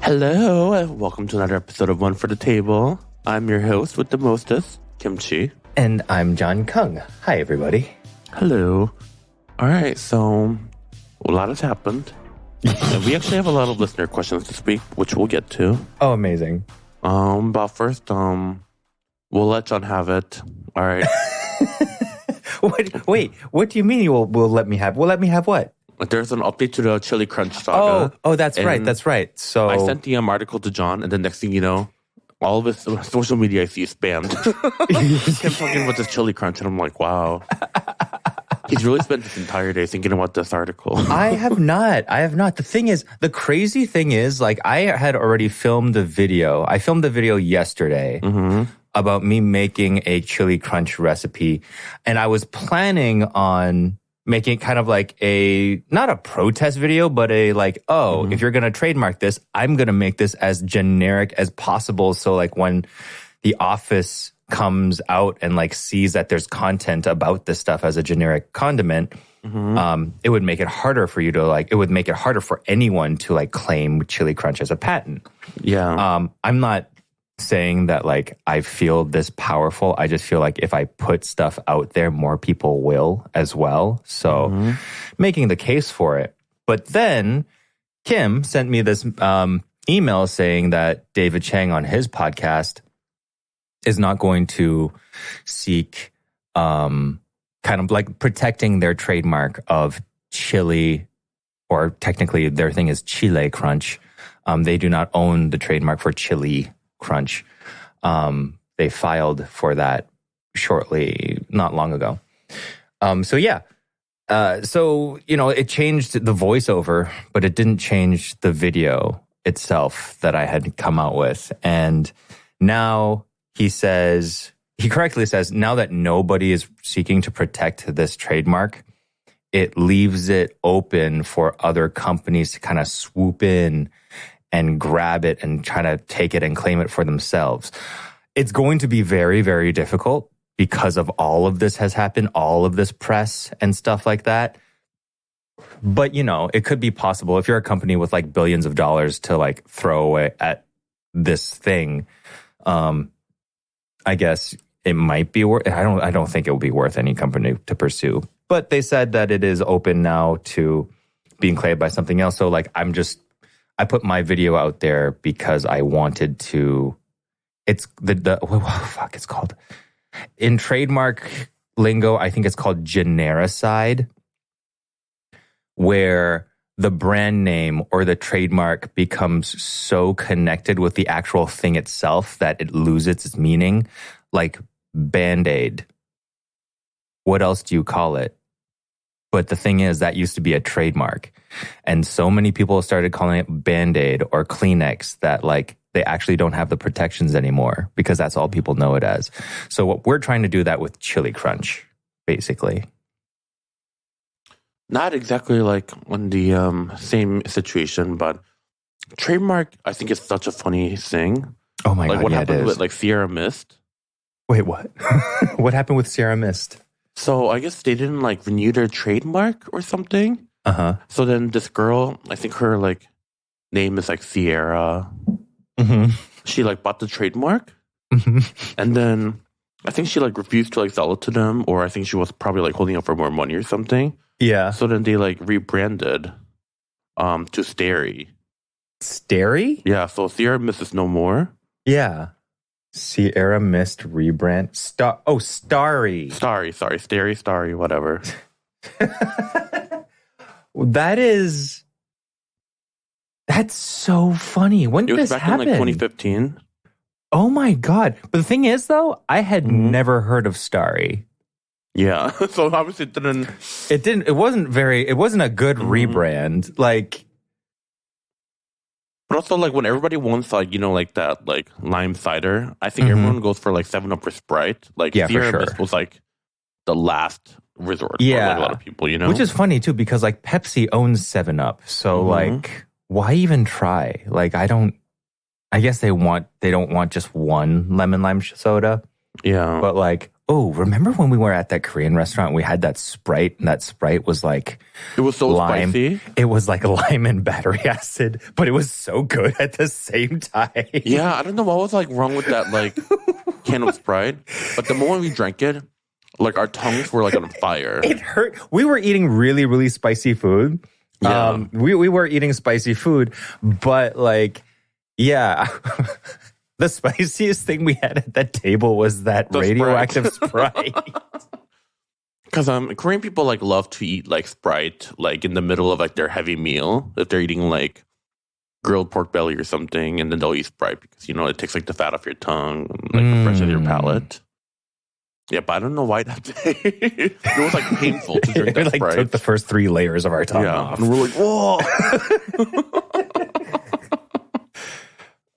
Hello, and welcome to another episode of One for the Table. I'm your host with the mostest, Kimchi. And I'm John Kung. Hi, everybody. Hello. All right, so a lot has happened. And we actually have a lot of listener questions this week, which we'll get to. Oh, amazing. But first, we'll let John have it. All right. Wait, what do you mean we'll let me have? We'll let me have what? There's an update to the Chili Crunch saga. Oh, that's right. So I sent the article to John, and then next thing you know, all of his social media I see is spammed. Him talking about this Chili Crunch, and I'm like, wow. He's really spent this entire day thinking about this article. I have not. The crazy thing is, like, I had already filmed the video. I filmed the video yesterday about me making a chili crunch recipe. And I was planning on making kind of like not a protest video, but if you're going to trademark this, I'm going to make this as generic as possible. So like when the office comes out and like sees that there's content about this stuff as a generic condiment, it would make it harder for you to it would make it harder for anyone to like claim Chili Crunch as a patent. Yeah. I'm not saying that like I feel this powerful. I just feel like if I put stuff out there, more people will as well. So making the case for it. But then Kim sent me this email saying that David Chang on his podcast is not going to seek kind of like protecting their trademark of chili, or technically their thing is Chile Crunch. They do not own the trademark for Chili Crunch. They filed for that not long ago. So it changed the voiceover, but it didn't change the video itself that I had come out with. And now he correctly says, now that nobody is seeking to protect this trademark, it leaves it open for other companies to kind of swoop in and grab it and try to take it and claim it for themselves. It's going to be very, very difficult because of all of this has happened, all of this press and stuff like that. But, it could be possible if you're a company with like billions of dollars to like throw away at this thing. I guess it might be worth. I don't think it will be worth any company to pursue. But they said that it is open now to being claimed by something else. So like I put my video out there because I wanted to. It's it's called in trademark lingo. I think it's called genericide, where the brand name or the trademark becomes so connected with the actual thing itself that it loses its meaning. Like Band-Aid. What else do you call it? But the thing is, that used to be a trademark. And so many people started calling it Band-Aid or Kleenex that like they actually don't have the protections anymore because that's all people know it as. So what we're trying to do that with Chili Crunch, basically. Not exactly like on the same situation, but trademark, I think, is such a funny thing. Oh my God, what yeah, happened with like Sierra Mist? Wait, what? What happened with Sierra Mist? So I guess they didn't like renew their trademark or something. So then this girl, I think her like name is like Sierra. She like bought the trademark, and then I think she like refused to like sell it to them, or I think she was probably like holding out for more money or something. Yeah. So then they like rebranded to Stary. Stary? Yeah. So Sierra Mist is no more. Yeah. Sierra Mist rebrand. Starry. Sorry. Stary, whatever. That's so funny. When did this happen? It was back in like 2015. Oh my God. But the thing is though, I had never heard of Starry. Yeah. So obviously it wasn't a good rebrand. Like, but also like when everybody wants like, like that like lime cider, I think everyone goes for like 7-Up or Sprite. Like Sierra Mist was like the last resort for like, a lot of people, Which is funny too, because like Pepsi owns 7-Up. So like, why even try? Like, I guess they don't want just one lemon lime soda. Yeah. But like, Oh, remember when we were at that Korean restaurant? We had that Sprite, and that Sprite was like... It was so lime. spicy. It was like lime and battery acid, but it was so good at the same time. Yeah, I don't know what was like wrong with that like can of Sprite. But the moment we drank it, like our tongues were like on fire. It hurt. We were eating really, really spicy food. Yeah. We were eating spicy food, but like, yeah... The spiciest thing we had at that table was that radioactive Sprite. Because Korean people like love to eat like Sprite like in the middle of like their heavy meal if they're eating like grilled pork belly or something, and then they'll eat Sprite because it takes like the fat off your tongue, and, like refreshes your palate. Yeah, but I don't know why that day it was like painful to drink that Sprite. Took the first 3 layers of our tongue off. And we're like,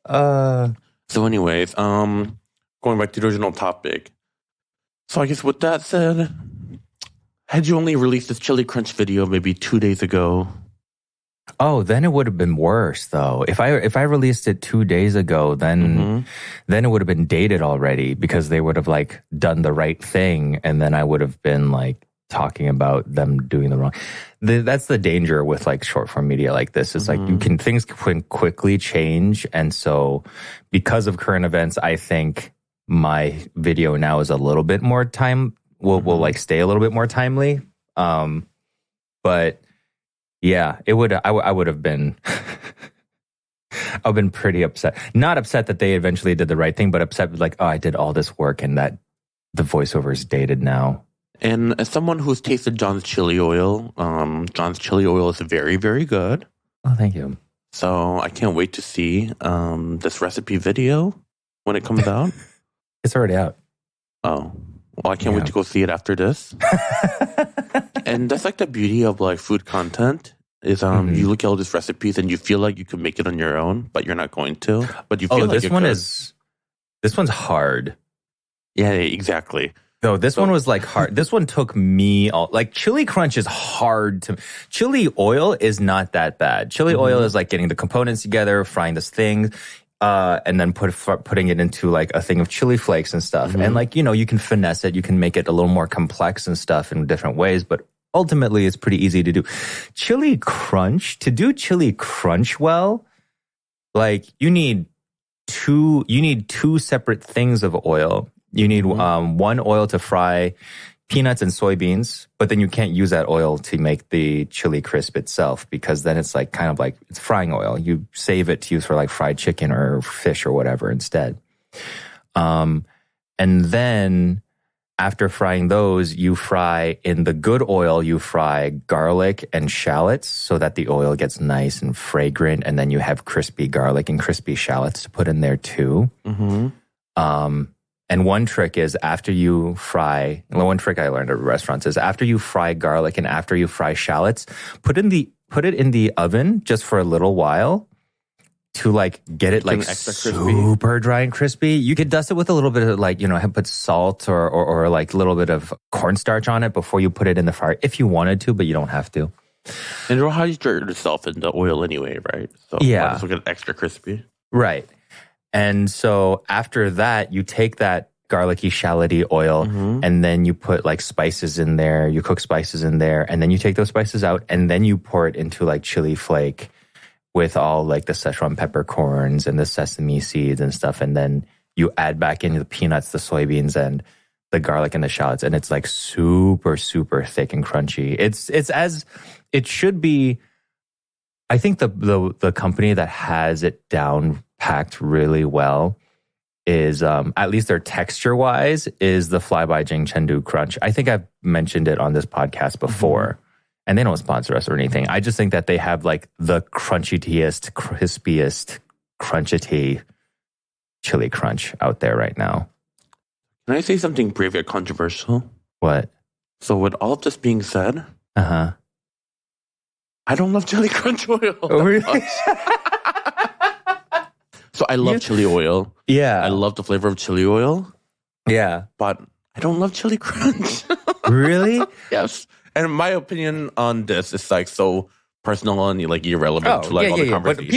whoa. So anyways, going back to the original topic. So I guess with that said, had you only released this Chili Crunch video maybe 2 days ago? Oh, then it would have been worse though. If I released it 2 days ago, then it would have been dated already because they would have like done the right thing, and then I would have been like talking about them doing the wrong. That's the danger with like short form media like this. Is like things can quickly change, and so because of current events, I think my video now is a little bit more will like stay a little bit more timely. But yeah, I would have been I've been pretty upset. Not upset that they eventually did the right thing, but upset like, oh, I did all this work and that the voiceover is dated now. And as someone who's tasted Jon's chili oil, Jon's chili oil is very, very good. Oh, thank you. So I can't wait to see this recipe video when it comes out. It's already out. Oh, well, I can't wait to go see it after this. And that's like the beauty of like food content is you look at all these recipes and you feel like you can make it on your own, but you're not going to. But you feel like this one's hard. Yeah, exactly. No, this one was like hard. This one took me like Chili Crunch is hard to. Chili oil is not that bad. Chili oil is like getting the components together, frying this thing, and then putting it into like a thing of chili flakes and stuff. And like, you can finesse it. You can make it a little more complex and stuff in different ways, but ultimately it's pretty easy to do. To do Chili Crunch well, like you need two separate things of oil. You need one oil to fry peanuts and soybeans, but then you can't use that oil to make the chili crisp itself because then it's like kind of like it's frying oil. You save it to use for like fried chicken or fish or whatever instead. And then after frying those, you fry in the good oil, you fry garlic and shallots so that the oil gets nice and fragrant. And then you have crispy garlic and crispy shallots to put in there too. And one trick I learned at restaurants is after you fry garlic and after you fry shallots, put it in the oven just for a little while to like get it like super dry and crispy. You could dust it with a little bit of like, put salt or like a little bit of cornstarch on it before you put it in the fryer if you wanted to, but you don't have to. And it'll hydrate itself in the oil anyway, right? So yeah, it'll get extra crispy. Right. And so after that, you take that garlicky, shalloty oil and then you put like spices in there. You cook spices in there and then you take those spices out and then you pour it into like chili flake with all like the Szechuan peppercorns and the sesame seeds and stuff. And then you add back in the peanuts, the soybeans, and the garlic and the shallots. And it's like super, super thick and crunchy. It's as it should be. I think the company that has it down packed really well is at least their texture wise is the Flyby Jing Chengdu Crunch. I think I've mentioned it on this podcast before, and they don't sponsor us or anything. I just think that they have like the crunchiest, crispiest, crunchity chili crunch out there right now. Can I say something brave yet controversial? What? So with all of this being said, I don't love chili crunch oil. Oh, really? So I love chili oil. Yeah. I love the flavor of chili oil. Yeah. But I don't love chili crunch. Really? Yes. And my opinion on this is like so personal and like irrelevant to like all the conversation.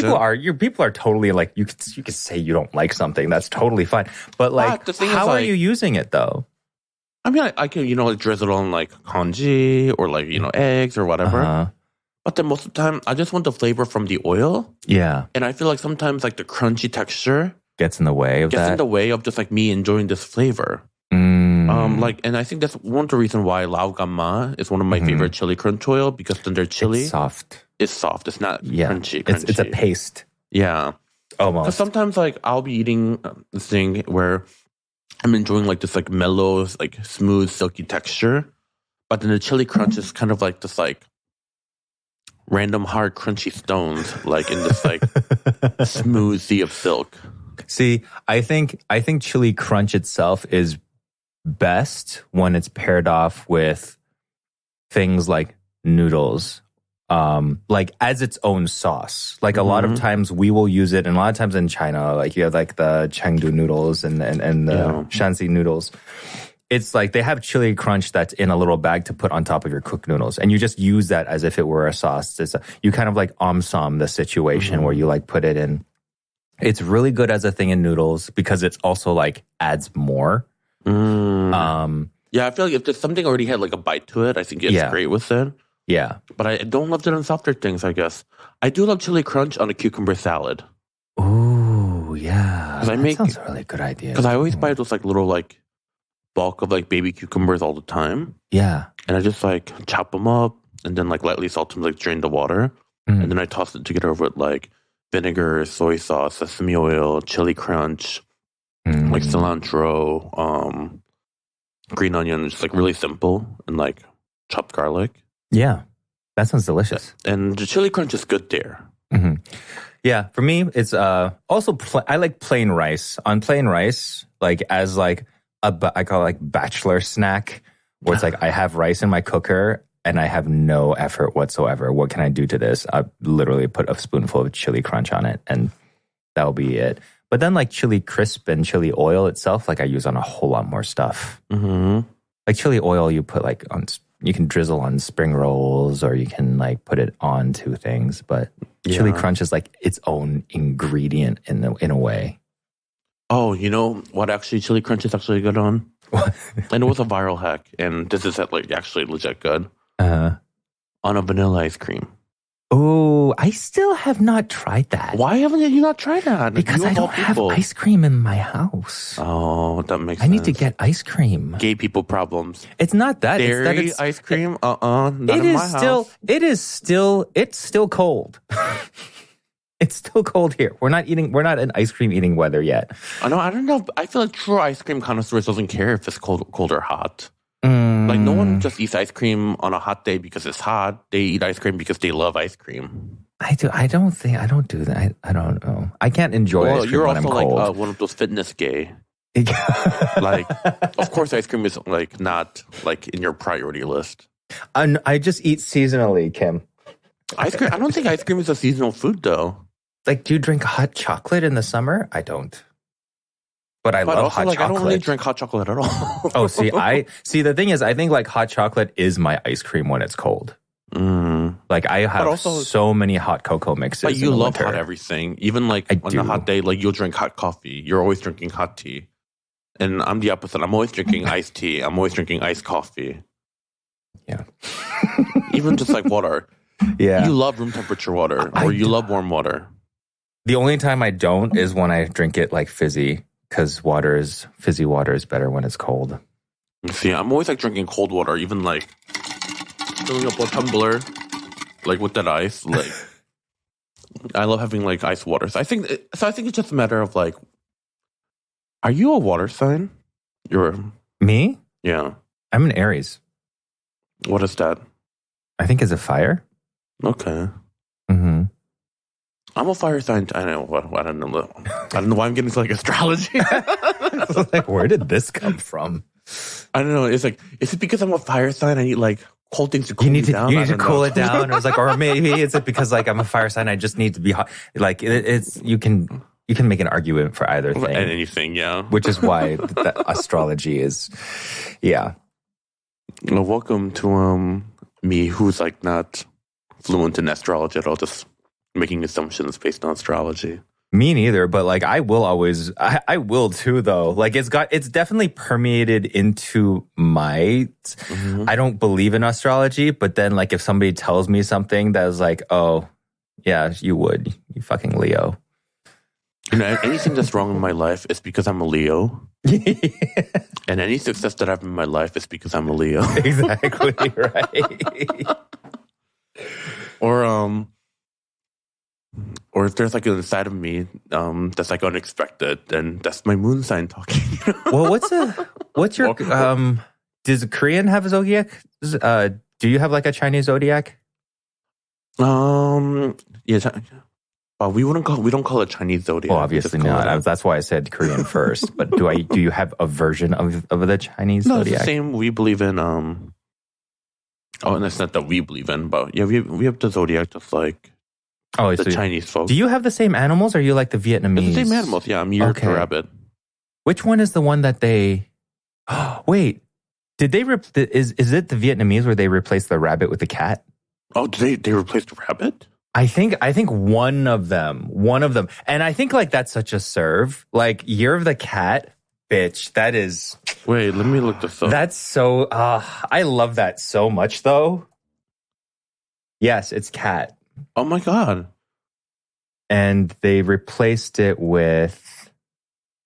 But people are totally like you could say you don't like something. That's totally fine. But like how are you using it though? I mean, I can, like drizzle on like congee or like, eggs or whatever. But then most of the time, I just want the flavor from the oil. Yeah. And I feel like sometimes like the crunchy texture gets in the way of just like me enjoying this flavor. And I think that's one of the reasons why Lao Gamma is one of my favorite chili crunch oil, because then their chili it's soft. It's soft. It's not crunchy. It's a paste. Yeah. Almost. Because sometimes like I'll be eating this thing where I'm enjoying like this like mellow, like smooth, silky texture, but then the chili crunch is kind of like this like random hard crunchy stones like in this like smooth sea of silk. See, I think chili crunch itself is best when it's paired off with things like noodles, like as its own sauce. Like a lot of times we will use it, and a lot of times in China, like you have like the Chengdu noodles and the Shanxi noodles. It's like they have chili crunch that's in a little bag to put on top of your cooked noodles, and you just use that as if it were a sauce. You kind of like som the situation where you like put it in. It's really good as a thing in noodles because it's also like adds more. Yeah, I feel like if there's something already had like a bite to it, I think it's great with it. Yeah. But I don't love it on softer things, I guess. I do love chili crunch on a cucumber salad. Ooh, yeah. That sounds a really good idea. Because I always buy those like little like bulk of like baby cucumbers all the time. Yeah. And I just like chop them up and then like lightly salt them, like drain the water. And then I toss it together with like vinegar, soy sauce, sesame oil, chili crunch, like cilantro, green onion, just like really simple, and like chopped garlic. Yeah, that sounds delicious. And the chili crunch is good there. Yeah, for me, it's also I like plain rice. On plain rice, like as like I call it like bachelor snack, where it's like I have rice in my cooker and I have no effort whatsoever. What can I do to this? I literally put a spoonful of chili crunch on it, and that'll be it. But then like chili crisp and chili oil itself, like I use on a whole lot more stuff. Like chili oil, you put like on, you can drizzle on spring rolls, or you can like put it onto things. But chili crunch is like its own ingredient in a way. Oh, you know what? Actually, chili crunch is actually good on. And it was a viral hack, and this is like actually legit good. On a vanilla ice cream. Oh, I still have not tried that. Why haven't you not tried that? Because I don't have ice cream in my house. Oh, that makes sense. I need to get ice cream. Gay people problems. It's not that. Dairy it's ice cream? Not in my house. It's still cold. It's still cold here. We're not in ice cream eating weather yet. I don't know. I feel like true ice cream connoisseurs doesn't care if it's cold or hot. Like no one just eats ice cream on a hot day because it's hot. They eat ice cream because they love ice cream. I don't do that. I don't know. I can't enjoy ice cream when I'm cold. You're also like one of those fitness gay. Like, of course, ice cream is like not like in your priority list. I just eat seasonally, Kim. Ice cream. I don't think ice cream is a seasonal food, though. Like, do you drink hot chocolate in the summer? I don't. But I love hot chocolate. I don't really drink hot chocolate at all. Oh, see, the thing is, I think like hot chocolate is my ice cream when it's cold. Like I have so many hot cocoa mixes. But you love hot everything. Even like on a hot day, like you'll drink hot coffee. You're always drinking hot tea. And I'm the opposite. I'm always drinking iced tea. I'm always drinking iced coffee. Yeah. Even just like water. Yeah. You love room temperature water, or you love warm water. The only time I don't is when I drink it like fizzy. Because fizzy water is better when it's cold. See, I'm always like drinking cold water, even like filling up a tumbler, like with that ice. Like, I love having like ice water. So I think it's just a matter of like, are you a water sign? Me? Yeah. I'm an Aries. What is that? I think it's a fire. Okay. I'm a fire sign. I don't know. I don't know why I'm getting into like astrology. Like, where did this come from? I don't know. It's like, is it because I'm a fire sign? I need like cold things to cool me down. You need to cool it down. Or maybe it's because like I'm a fire sign. I just need to be hot. Like it's you can make an argument for either thing. And anything, yeah. Which is why astrology is, yeah. Well, welcome to me, who's like not fluent in astrology at all, just making assumptions based on astrology. Me neither, but like I will too though. Like it's definitely permeated into my, I don't believe in astrology, but then like if somebody tells me something that is like, oh yeah, you fucking Leo. Anything that's wrong in my life is because I'm a Leo. And any success that I have in my life is because I'm a Leo. Exactly right. Or if there's like a side of me that's like unexpected, then that's my moon sign talking. Well, what's your does Korean have a zodiac? Do you have like a Chinese zodiac? Yeah. We don't call it Chinese zodiac. Well, obviously not. That's why I said Korean first. But do you have a version of the Chinese zodiac? No, it's the same. We believe in and it's not that we believe in, but yeah, we have the zodiac just like the Chinese folks. Do you have the same animals, or are you like the Vietnamese? It's the same animals. Yeah, I'm year to rabbit. Which one is the one that they? Oh, wait, did they? Is it the Vietnamese where they replaced the rabbit with the cat? Oh, did they replace the rabbit? I think one of them, and I think like that's such a serve. Like Year of the Cat, bitch. That is. Wait, let me look this up. That's so. I love that so much, though. Yes, it's cat. Oh my god! And they replaced it with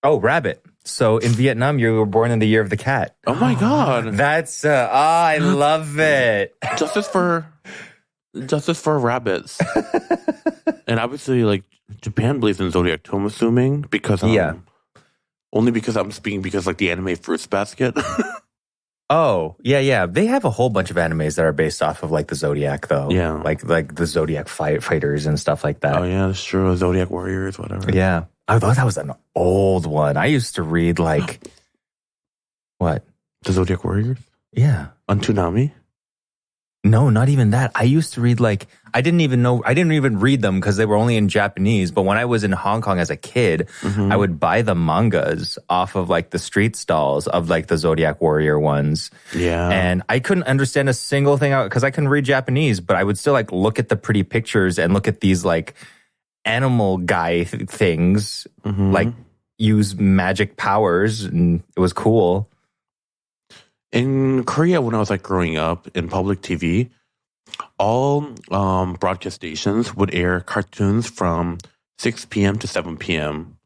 rabbit. So in Vietnam, you were born in the Year of the Cat. Oh my god! That's I love it. Justice for rabbits. And obviously, like, Japan believes in zodiac too, I'm assuming, because only because I'm speaking because like the anime Fruits Basket. Oh yeah, they have a whole bunch of animes that are based off of like the zodiac, though. Yeah, like the zodiac fighters and stuff like that. Oh yeah, that's true. Zodiac warriors, whatever. Yeah, I thought that was an old one. I used to read like what, the Zodiac Warriors? Yeah, on Toonami. No, not even that. I used to read like, I didn't even read them because they were only in Japanese. But when I was in Hong Kong as a kid, I would buy the mangas off of like the street stalls of like the Zodiac Warrior ones. Yeah. And I couldn't understand a single thing out because I couldn't read Japanese, but I would still like look at the pretty pictures and look at these like animal guy things, like use magic powers. And it was cool. In Korea, when I was like growing up in public TV, all broadcast stations would air cartoons from 6 p.m. to 7 p.m.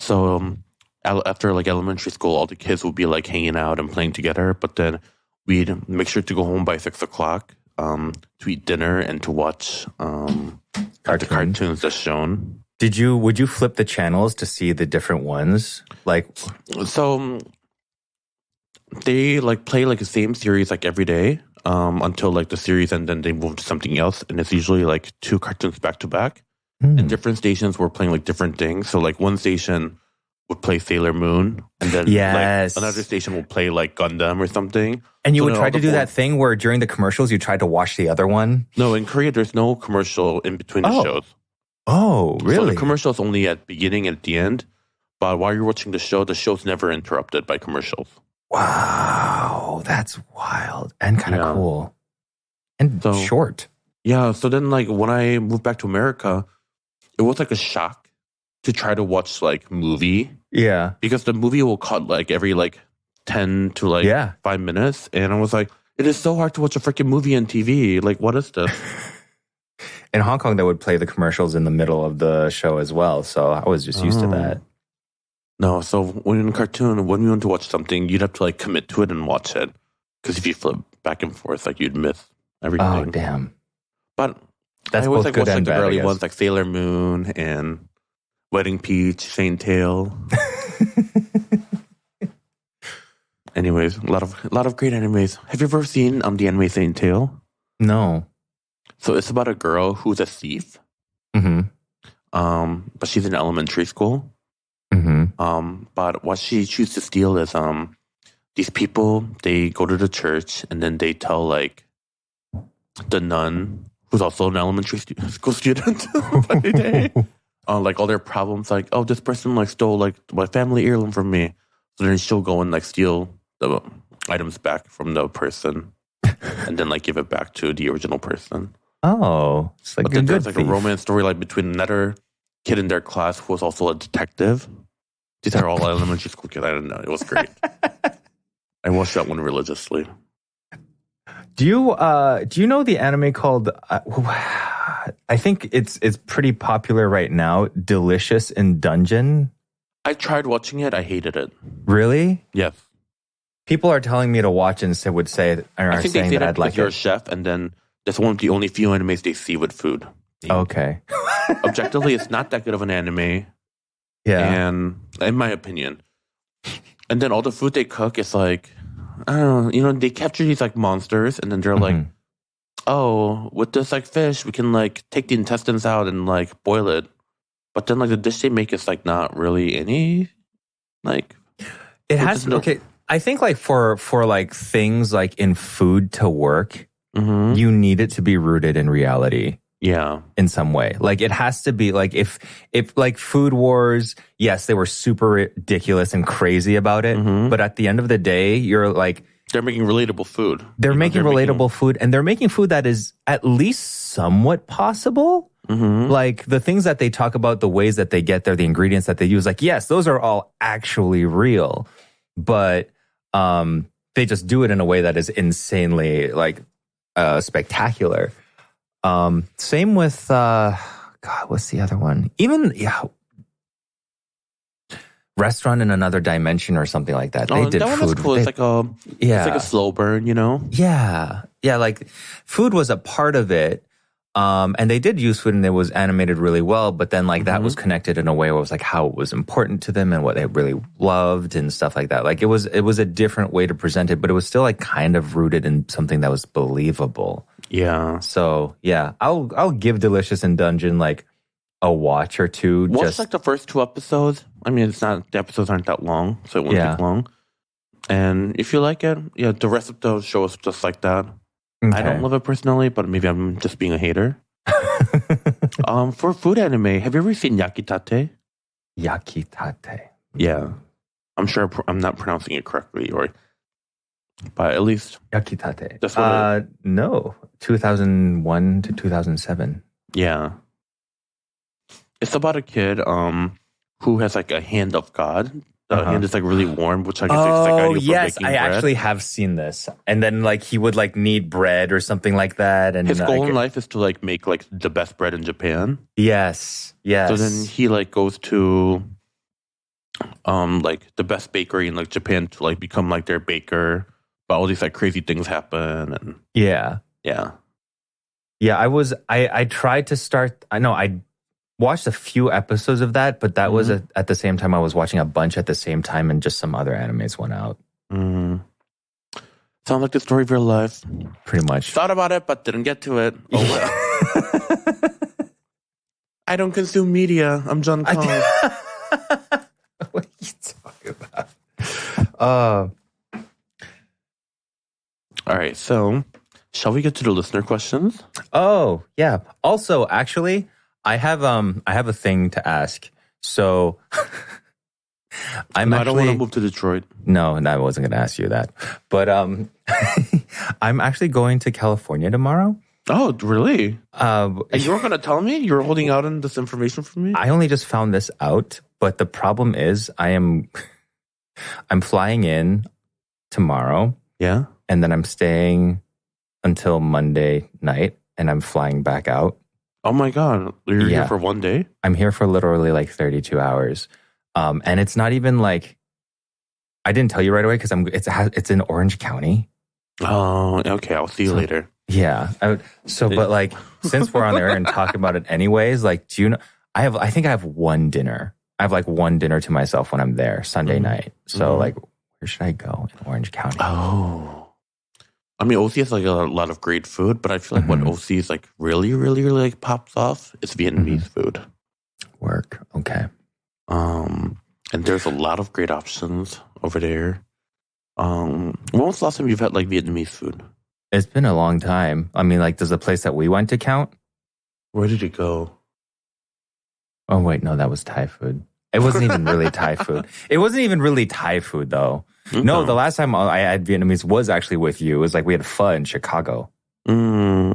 So after like elementary school, all the kids would be like hanging out and playing together. But then we'd make sure to go home by 6 o'clock to eat dinner and to watch the cartoons that's shown. Would you flip the channels to see the different ones? So they like play like the same series like every day until like the series, and then they move to something else, and it's usually like 2 cartoons back to back. And different stations were playing like different things. So like one station would play Sailor Moon, and then like another station would play like Gundam or something. And you would try to do that thing where during the commercials you tried to watch the other one? No, in Korea there's no commercial in between the shows. Oh, really? So the commercial is only at the beginning and at the end. But while you're watching the show's never interrupted by commercials. Wow, that's wild and kind of cool. And short. Yeah, so then like when I moved back to America, it was like a shock to try to watch like movie. Yeah. Because the movie will cut like every like 10 to like 5 minutes. And I was like, it is so hard to watch a freaking movie on TV. Like, what is this? In Hong Kong, they would play the commercials in the middle of the show as well. So I was just used to that. No, so when in a cartoon, when we want to watch something, you'd have to like commit to it and watch it. Because if you flip back and forth, like you'd miss everything. Oh, damn. But that's I always both like watch like the bad, early ones, like Sailor Moon and Wedding Peach, Saint Tail. Anyways, a lot of great animes. Have you ever seen the anime Saint Tail? No. So it's about a girl who's a thief. But she's in elementary school. But what she chooses to steal is these people, they go to the church and then they tell like the nun, who's also an elementary school student, like all their problems, like, oh, this person like stole like my family heirloom from me. So then she'll go and like steal the items back from the person and then like give it back to the original person. Oh, it's like but then there's like a romance story like between another kid in their class who was also a detective. These are all elementary school kids. I don't know. It was great. I watched that one religiously. Do you know the anime called? I think it's pretty popular right now. Delicious in Dungeon. I tried watching it. I hated it. Really? Yes. People are telling me to watch and would say, I think saying that I'd like it. You're a chef, and then that's one of the only few animes they see with food. Okay. Objectively, it's not that good of an anime. Yeah. And in my opinion, and then all the food they cook is like, I don't know, they capture these like monsters, and then they're like, oh, with this like fish, we can like take the intestines out and like boil it. But then like the dish they make is like not really any like. It has okay. I think like for like things like in food to work, you need it to be rooted in reality. Yeah. In some way. Like it has to be like if like Food Wars, yes, they were super ridiculous and crazy about it. But at the end of the day, you're like. They're making relatable food. They're making relatable food, and they're making food that is at least somewhat possible. Like the things that they talk about, the ways that they get there, the ingredients that they use, like, yes, those are all actually real. But they just do it in a way that is insanely like spectacular. Same with God, what's the other one? Even Restaurant in Another Dimension or something like that. They did that food. One was cool. It's like a slow burn, Yeah, like food was a part of it. And they did use food and it was animated really well, but then like that was connected in a way where it was like how it was important to them and what they really loved and stuff like that. Like it was a different way to present it, but it was still like kind of rooted in something that was believable. Yeah. So yeah, I'll give Delicious in Dungeon like a watch or two. Watch like the first 2 episodes. I mean, the episodes aren't that long, so it won't take long. And if you like it, the rest of the show is just like that. Okay. I don't love it personally, but maybe I'm just being a hater. For food anime, have you ever seen Yakitate? Yakitate. Yeah. I'm sure I'm not pronouncing it correctly, but at least Yakitate. That's what no, 2001 to 2007. Yeah. It's about a kid who has like a hand of God. The hand is like really warm, which I guess is like ideal for yes, baking I bread. actually have seen this. And then like he would like knead bread or something like that. And his goal in life is to like make like the best bread in Japan. Yes. So then he like goes to like the best bakery in like Japan to like become like their baker. But all these like crazy things happen and Yeah. I tried to start. I watched a few episodes of that, but that was at the same time I was watching a bunch at the same time, and just some other animes went out. Sounds like the story of your life. Pretty much. Thought about it, but didn't get to it. Oh well. I don't consume media. I'm Jon Kong. What are you talking about? All right, so shall we get to the listener questions? Oh yeah. Also, actually, I have a thing to ask. So I don't want to move to Detroit. No, I wasn't going to ask you that. But I'm actually going to California tomorrow. Oh, really? And you weren't going to tell me? You were holding out on this information from me? I only just found this out, but the problem is I'm flying in tomorrow. Yeah. And then I'm staying until Monday night, and I'm flying back out. Oh my God. You're here for one day? I'm here for literally like 32 hours. And it's not even like, I didn't tell you right away because it's in Orange County. Oh, okay. I'll see you later. Yeah. But like, since we're on the air and talking about it anyways, like, do you know, I think I have one dinner. I have like one dinner to myself when I'm there Sunday night. So like, where should I go in Orange County? Oh. I mean, OC has like a lot of great food, but I feel like what OC is like really, really, really like pops off is Vietnamese food. Work. Okay. And there's a lot of great options over there. When was the last time you've had like Vietnamese food? It's been a long time. I mean, like, does the place that we went to count? Where did it go? Oh, wait, no, that was Thai food. It wasn't even really Thai food. It wasn't even really Thai food, though. Mm-hmm. No, the last time I had Vietnamese was actually with you. It was like we had pho in Chicago. Well,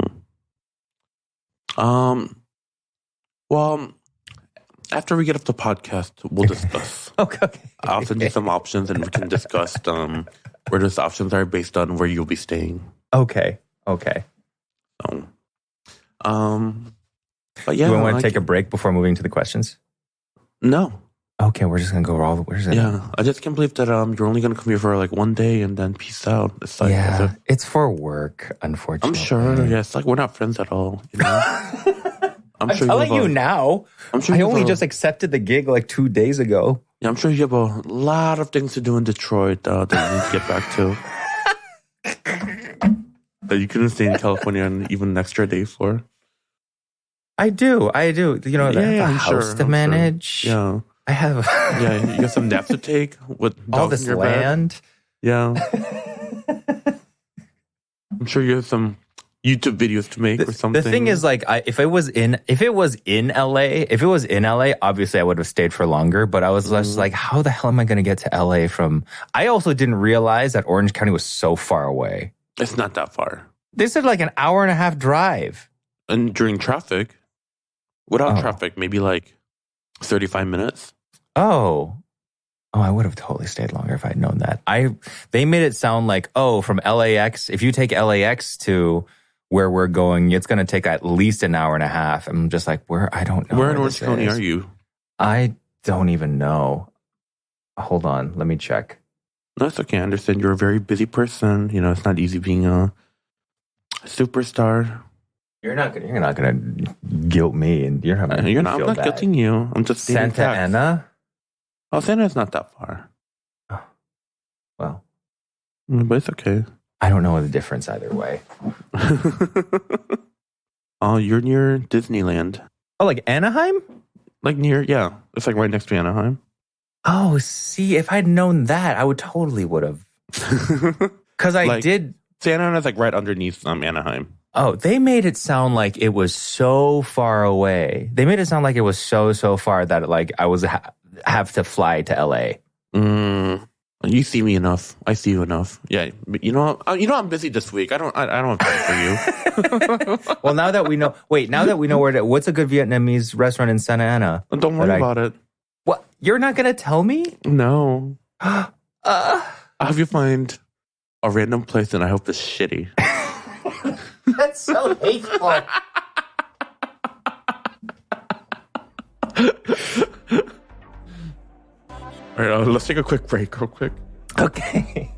After we get off the podcast, we'll discuss. Okay. I'll send you some options and we can discuss where those options are based on where you'll be staying. Okay. So, but yeah. Do we want to take a break before moving to the questions? No. Okay, we're just going to go all the way. Yeah, I just can't believe that you're only going to come here for like one day and then peace out. It's like, it's for work, unfortunately. I'm sure. Yeah, it's like we're not friends at all. You know? I'm sure telling you now. I'm sure I only just accepted the gig like 2 days ago. Yeah, I'm sure you have a lot of things to do in Detroit that you need to get back to. That you couldn't stay in California and even an extra day for. I do. You know, I have a house to manage. Sure. Yeah. I have. You got some naps to take with all this land. Bed. Yeah. I'm sure you have some YouTube videos to make or something. The thing is, like, if it was in LA, obviously I would have stayed for longer. But I was just like, how the hell am I going to get to LA from? I also didn't realize that Orange County was so far away. It's not that far. They said like an hour and a half drive. And during traffic, without traffic, maybe like 35 minutes. Oh, I would have totally stayed longer if I'd known that. They made it sound like, from LAX, if you take LAX to where we're going, it's going to take at least an hour and a half. I'm just like, I don't know. Where in Orange County are you? I don't even know. Hold on, let me check. No, it's okay. I understand you're a very busy person. You know, it's not easy being a superstar. You're not gonna guilt me, and I'm not guilting you. I'm just Santa Ana. Oh, Santa Ana's not that far. Oh, well, but it's okay. I don't know the difference either way. Oh, you're near Disneyland. Oh, like Anaheim? Like near, yeah. It's like right next to Anaheim. Oh, see, if I'd known that, I would would have. Because I did. Santa Ana's like right underneath Anaheim. Oh, they made it sound like it was so far away. They made it sound like it was so far that like I was have to fly to LA. You see me enough. I see you enough. Yeah, you know I'm busy this week. I don't have time for you. Well, now that we know what's a good Vietnamese restaurant in Santa Ana? Don't worry about it. What? You're not gonna tell me? No. I'll have you find a random place, and I hope it's shitty. That's so hateful. All right, let's take a quick break real quick. Okay.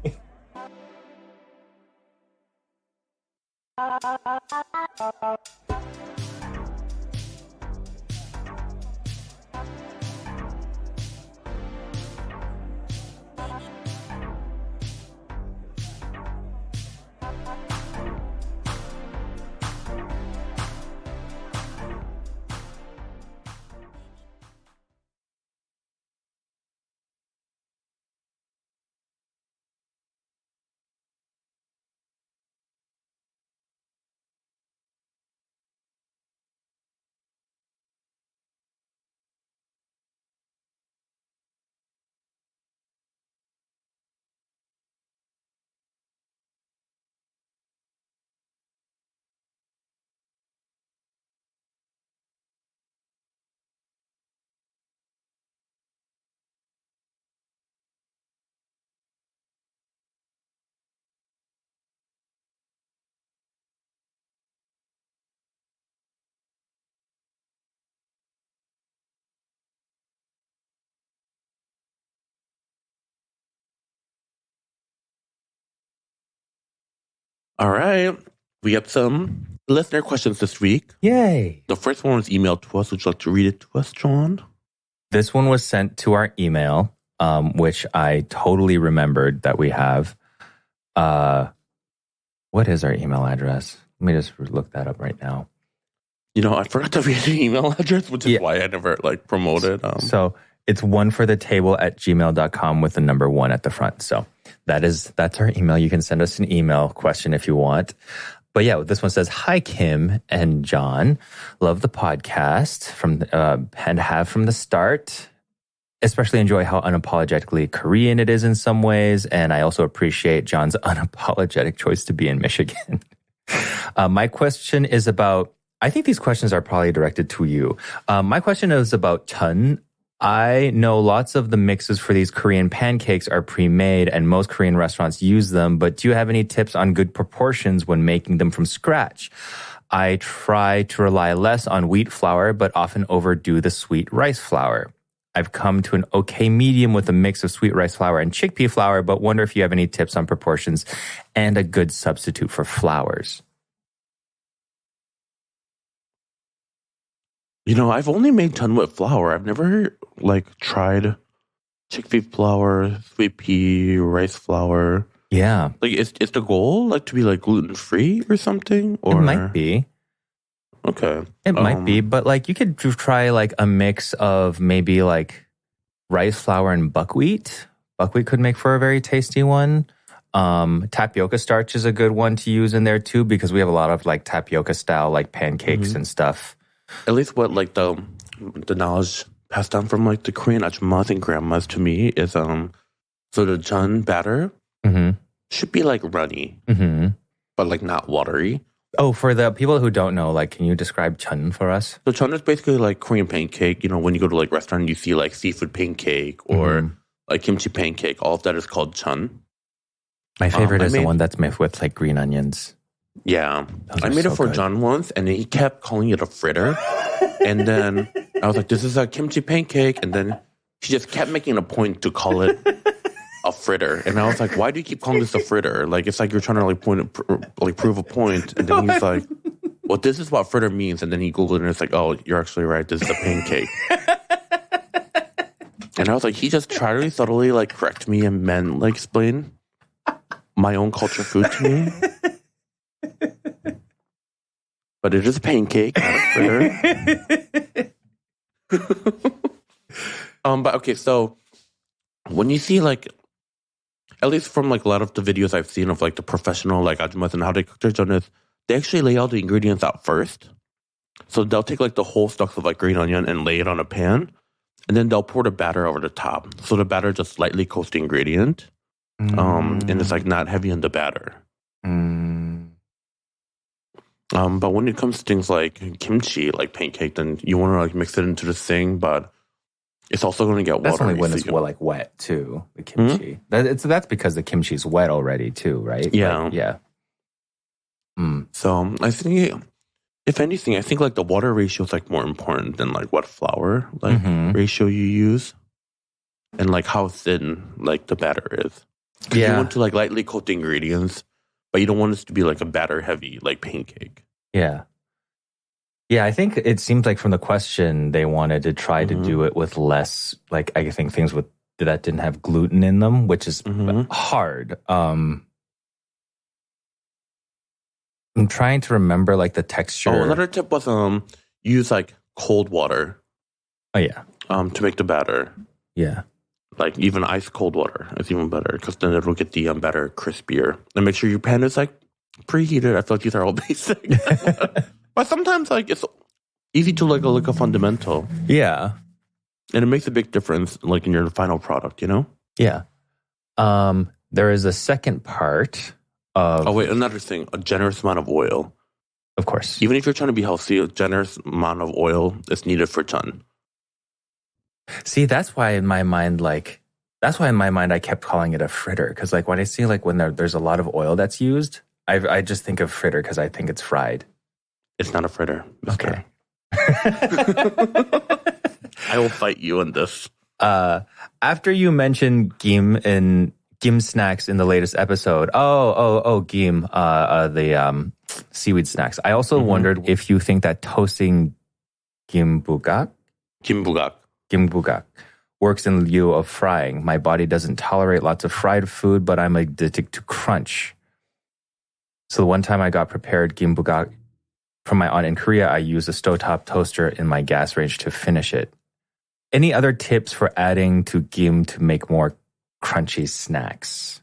All right. We got some listener questions this week. Yay. The first one was emailed to us. Would you like to read it to us, Jon? This one was sent to our email, which I totally remembered that we have. What is our email address? Let me just look that up right now. You know, I forgot to read the email address, which is why I never promoted. So it's oneforthetable@gmail.com with the number 1 at the front. So that's our email. You can send us an email question if you want. But yeah, this one says, "Hi, Kim and Jon. Love the podcast and have from the start. Especially enjoy how unapologetically Korean it is in some ways. And I also appreciate Jon's unapologetic choice to be in Michigan. My question is about I think these questions are probably directed to you. My question is about chun. I know lots of the mixes for these Korean pancakes are pre-made and most Korean restaurants use them, but do you have any tips on good proportions when making them from scratch? I try to rely less on wheat flour, but often overdo the sweet rice flour. I've come to an okay medium with a mix of sweet rice flour and chickpea flour, but wonder if you have any tips on proportions and a good substitute for flours. I've only made chun with flour. I've never tried chickpea flour, sweet pea, rice flour. Yeah. Is the goal to be gluten free or something? Or it might be. Okay. It might be, but you could try a mix of maybe rice flour and buckwheat. Buckwheat could make for a very tasty one. Tapioca starch is a good one to use in there too, because we have a lot of tapioca style pancakes and stuff. At least what the knowledge passed down from the Korean ajumas and grandmas to me is so the chun batter should be runny, but not watery. Oh, for the people who don't know, can you describe chun for us? So chun is basically Korean pancake. When you go to restaurant, you see seafood pancake or kimchi pancake. All of that is called chun. My favorite is the one that's made with green onions. Yeah, I made it for John once, and he kept calling it a fritter. And then I was like, "This is a kimchi pancake," and then he just kept making a point to call it a fritter. And I was like, "Why do you keep calling this a fritter? It's you're trying to prove a point." And then he's like, "Well, this is what fritter means." And then he googled it, and it's like, "Oh, you're actually right. This is a pancake." And I was like, he just tried really subtly correct me and then explain my own culture food to me. But it is a pancake, not a fritter. But okay, so when you see at least from a lot of the videos I've seen of the professional ajumas and how they cook their donuts, they actually lay all the ingredients out first. So they'll take the whole stalks of green onion and lay it on a pan, and then they'll pour the batter over the top. So the batter just slightly coats the ingredient, and it's not heavy in the batter. But when it comes to things like kimchi, pancake, then you want to mix it into this thing, but it's also going to get watery. That's only when it's wet too. The kimchi. That's because the kimchi is wet already too, right? Yeah, yeah. So I think, if anything, I think the water ratio is more important than what flour ratio you use, and how thin the batter is. Yeah, you want to lightly coat the ingredients, but you don't want it to be a batter heavy pancake. Yeah. Yeah, I think it seems from the question they wanted to try to do it with less, I think things that didn't have gluten in them, which is hard. I'm trying to remember the texture. Oh, another tip was use cold water. Oh yeah. To make the batter. Yeah. Even ice cold water is even better, because then it'll get the batter crispier. And make sure your pan is preheated. I feel these are all basic. But sometimes it's easy to look a fundamental. Yeah. And it makes a big difference in your final product, Yeah. There is a second part of... Oh, wait, another thing. A generous amount of oil. Of course. Even if you're trying to be healthy, a generous amount of oil is needed for chun. See, that's why in my mind, I kept calling it a fritter. Because when I see when there's a lot of oil that's used, I just think of fritter because I think it's fried. It's not a fritter. Okay. I will fight you on this. After you mentioned Gim snacks in the latest episode. Gim, the seaweed snacks. I also wondered if you think that toasting gimbugak works in lieu of frying. My body doesn't tolerate lots of fried food, but I'm addicted to crunch. So the one time I got prepared gimbugak from my aunt in Korea, I used a stovetop toaster in my gas range to finish it. Any other tips for adding to gim to make more crunchy snacks?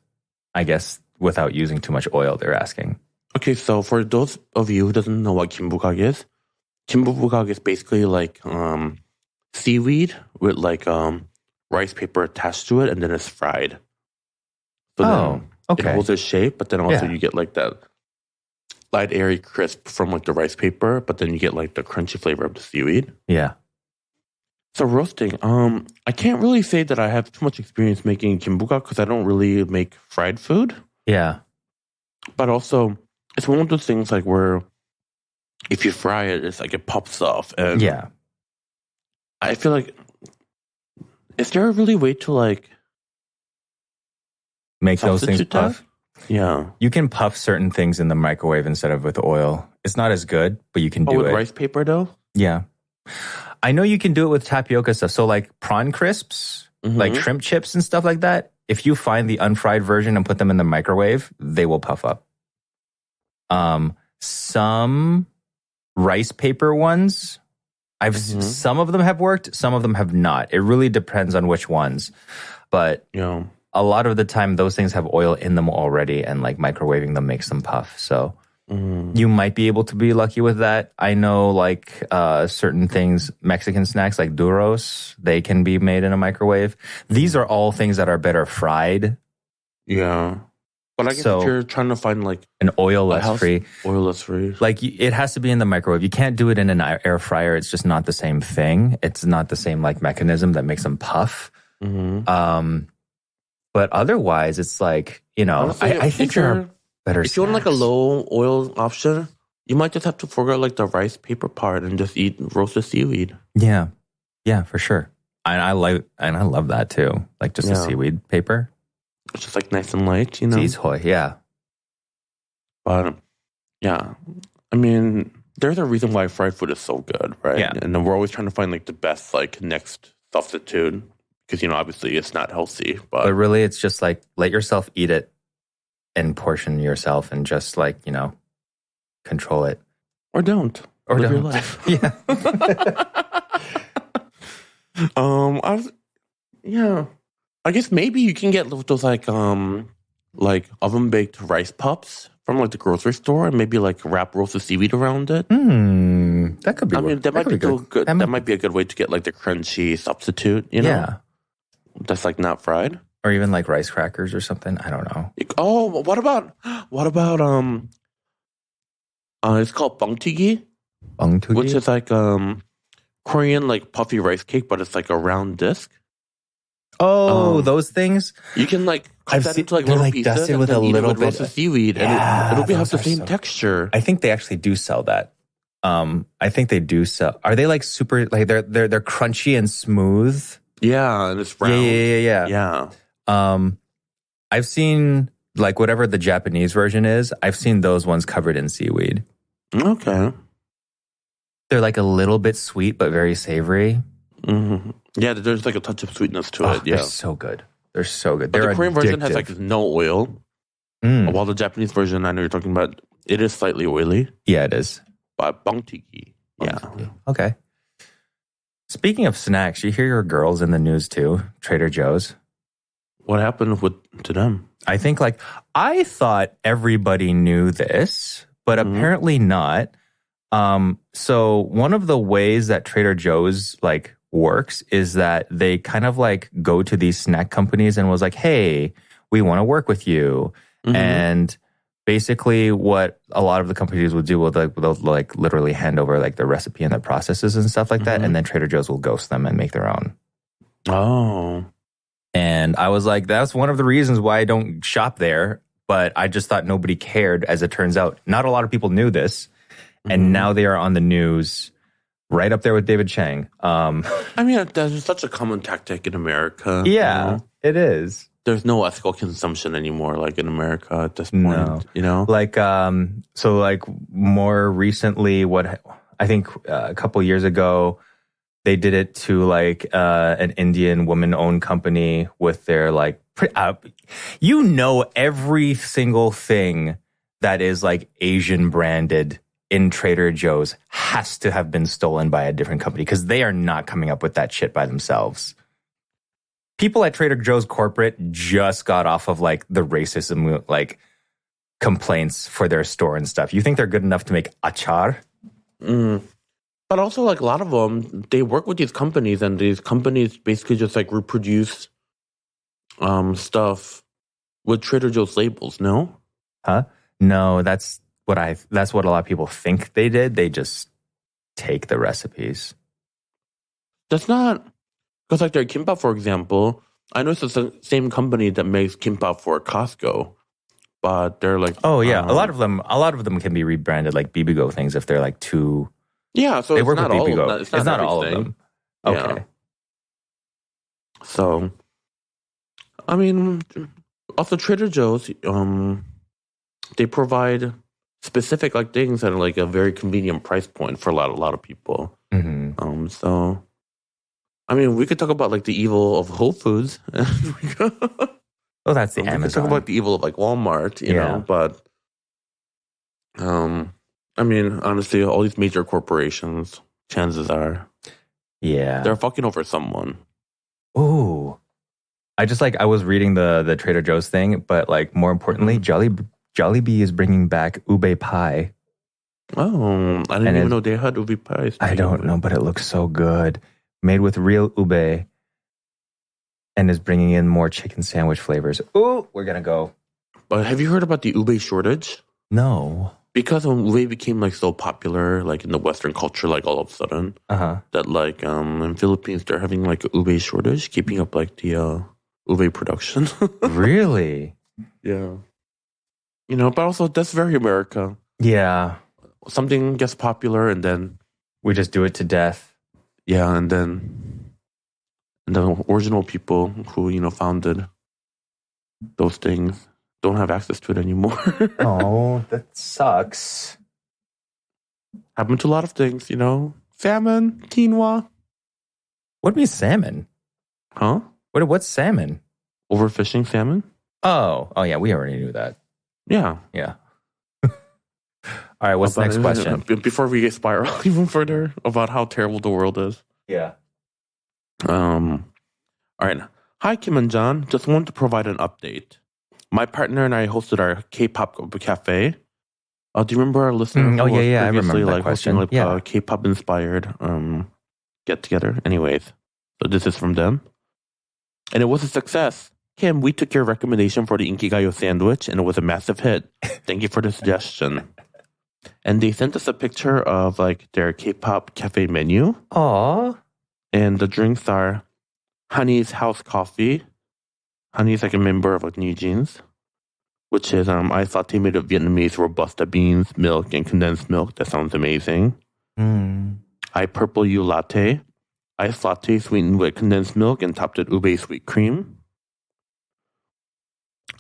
I guess without using too much oil, they're asking. Okay, so for those of you who doesn't know what gimbugak is basically seaweed with rice paper attached to it, and then it's fried. So okay. It holds its shape, but then also you get that light, airy, crisp from like the rice paper, but then you get like the crunchy flavor of the seaweed. Yeah. So roasting, I can't really say that I have too much experience making kimbuga because I don't really make fried food. Yeah. But also, it's one of those things like where if you fry it, it's like it pops off. And yeah. I feel like, is there a really way to like make those things puff? Yeah. You can puff certain things in the microwave instead of with oil. It's not as good, but you can do with it. Rice paper though? Yeah. I know you can do it with tapioca stuff. So like prawn crisps, like shrimp chips and stuff like that. If you find the unfried version and put them in the microwave, they will puff up. Some rice paper ones, some of them have worked, some of them have not. It really depends on which ones. But a lot of the time, those things have oil in them already, and like microwaving them makes them puff. So you might be able to be lucky with that. I know like certain things, Mexican snacks like duros, they can be made in a microwave. These are all things that are better fried. Yeah. But I guess if you're trying to find like an oil-less free. Like it has to be in the microwave. You can't do it in an air fryer. It's just not the same thing. It's not the same like mechanism that makes them puff. But otherwise, it's like, honestly, I think there are better If you want like a low oil option, you might just have to forget like the rice paper part and just eat roasted seaweed. Yeah. Yeah, for sure. And I love that too. Like just the seaweed paper. It's just like nice and light, yeah. But yeah, I mean, there's a reason why fried food is so good, right? Yeah. And then we're always trying to find like the best like next substitute because obviously it's not healthy. But really, it's just like let yourself eat it and portion yourself and just like control it or don't live your life. Yeah. I guess maybe you can get those like oven baked rice pups from like the grocery store and maybe like wrap roasted seaweed around it. That could be. I mean, that might be good. That might be a good way to get like the crunchy substitute. Yeah, that's like not fried, or even like rice crackers or something. I don't know. Oh, what about it's called bangtigi, which is like Korean like puffy rice cake, but it's like a round disc. Oh, those things. You can like cut that into like little pieces dusted with a little bit roasted seaweed, and it'll have the same texture. I think they actually do sell that. I think they do sell. Are they like super? Like they're crunchy and smooth. Yeah, and it's round. Yeah. I've seen like whatever the Japanese version is. I've seen those ones covered in seaweed. Okay. They're like a little bit sweet but very savory. Yeah, there's like a touch of sweetness to it. Yeah, they're so good. They're so good. But the Korean version has like no oil, while the Japanese version, I know you're talking about, it is slightly oily. Yeah, it is. But bangtigi, yeah. Okay. Speaking of snacks, you hear your girls in the news too, Trader Joe's. What happened to them? I think I thought everybody knew this, but apparently not. So one of the ways that Trader Joe's works is that they kind of go to these snack companies and was like, hey, we want to work with you. And basically what a lot of the companies would do, they'll literally hand over the recipe and the processes and stuff like that. And then Trader Joe's will ghost them and make their own. Oh. And I was like, that's one of the reasons why I don't shop there. But I just thought nobody cared. As it turns out, not a lot of people knew this. And now they are on the news, right up there with David Chang. I mean, that's such a common tactic in America. Yeah, it is. There's no ethical consumption anymore, in America at this point. So more recently, what I think a couple years ago, they did it to an Indian woman-owned company with their every single thing that is Asian branded in Trader Joe's has to have been stolen by a different company because they are not coming up with that shit by themselves. People at Trader Joe's corporate just got off of the racism complaints for their store and stuff. You think they're good enough to make achar? But also a lot of them, they work with these companies and these companies basically just reproduce stuff with Trader Joe's labels, no? Huh? No, that's that's what a lot of people think they did. They just take the recipes. That's not, because like their kimbap, for example, I know it's the same company that makes kimbap for Costco, but they're like, oh yeah, a lot of them can be rebranded like Bibigo things if they're like too. Yeah, so they it's work not with all. Bibigo. It's not all of them. Okay. Yeah. So, I mean, also Trader Joe's, they provide specific like things at like a very convenient price point for a lot of people. Mm-hmm. So, I mean, we could talk about like the evil of Whole Foods. Oh, that's the Amazon. We could talk about the evil of like Walmart, you know, but I mean, honestly, all these major corporations, chances are, they're fucking over someone. Oh, I was reading the Trader Joe's thing, but like more importantly, Jollibee is bringing back ube pie. Oh, I didn't even know they had ube pie. I don't know, but it looks so good. Made with real ube, and is bringing in more chicken sandwich flavors. Ooh, we're gonna go. But have you heard about the ube shortage? No. Because when ube became like so popular, like in the Western culture, like all of a sudden, that like in Philippines they're having like a ube shortage, keeping up like the ube production. Really? Yeah. You know, but also that's very America. Yeah. Something gets popular and then we just do it to death. Yeah, and then the original people who, you know, founded those things don't have access to it anymore. Oh, that sucks. Happened to a lot of things, you know. Salmon, quinoa. What means salmon? Huh? What's salmon? Overfishing salmon? Oh yeah, we already knew that. Yeah. All right, what's the next question? Before we get spiral even further about how terrible the world is. Yeah. All right. Hi, Kim and John. Just wanted to provide an update. My partner and I hosted our K-pop cafe. Do you remember our listener? Oh yeah, I remember that like question. Hosting, like, K-pop inspired get together. Anyways, so this is from them, and it was a success. Kim, we took your recommendation for the Inkigayo sandwich, and it was a massive hit. Thank you for the suggestion. And they sent us a picture of like their K-pop cafe menu. Aww. And the drinks are Honey's House Coffee. Honey's like a member of like New Jeans, which is iced latte made of Vietnamese Robusta beans, milk, and condensed milk. That sounds amazing. I Purple You Latte. Iced latte sweetened with condensed milk and topped with ube sweet cream.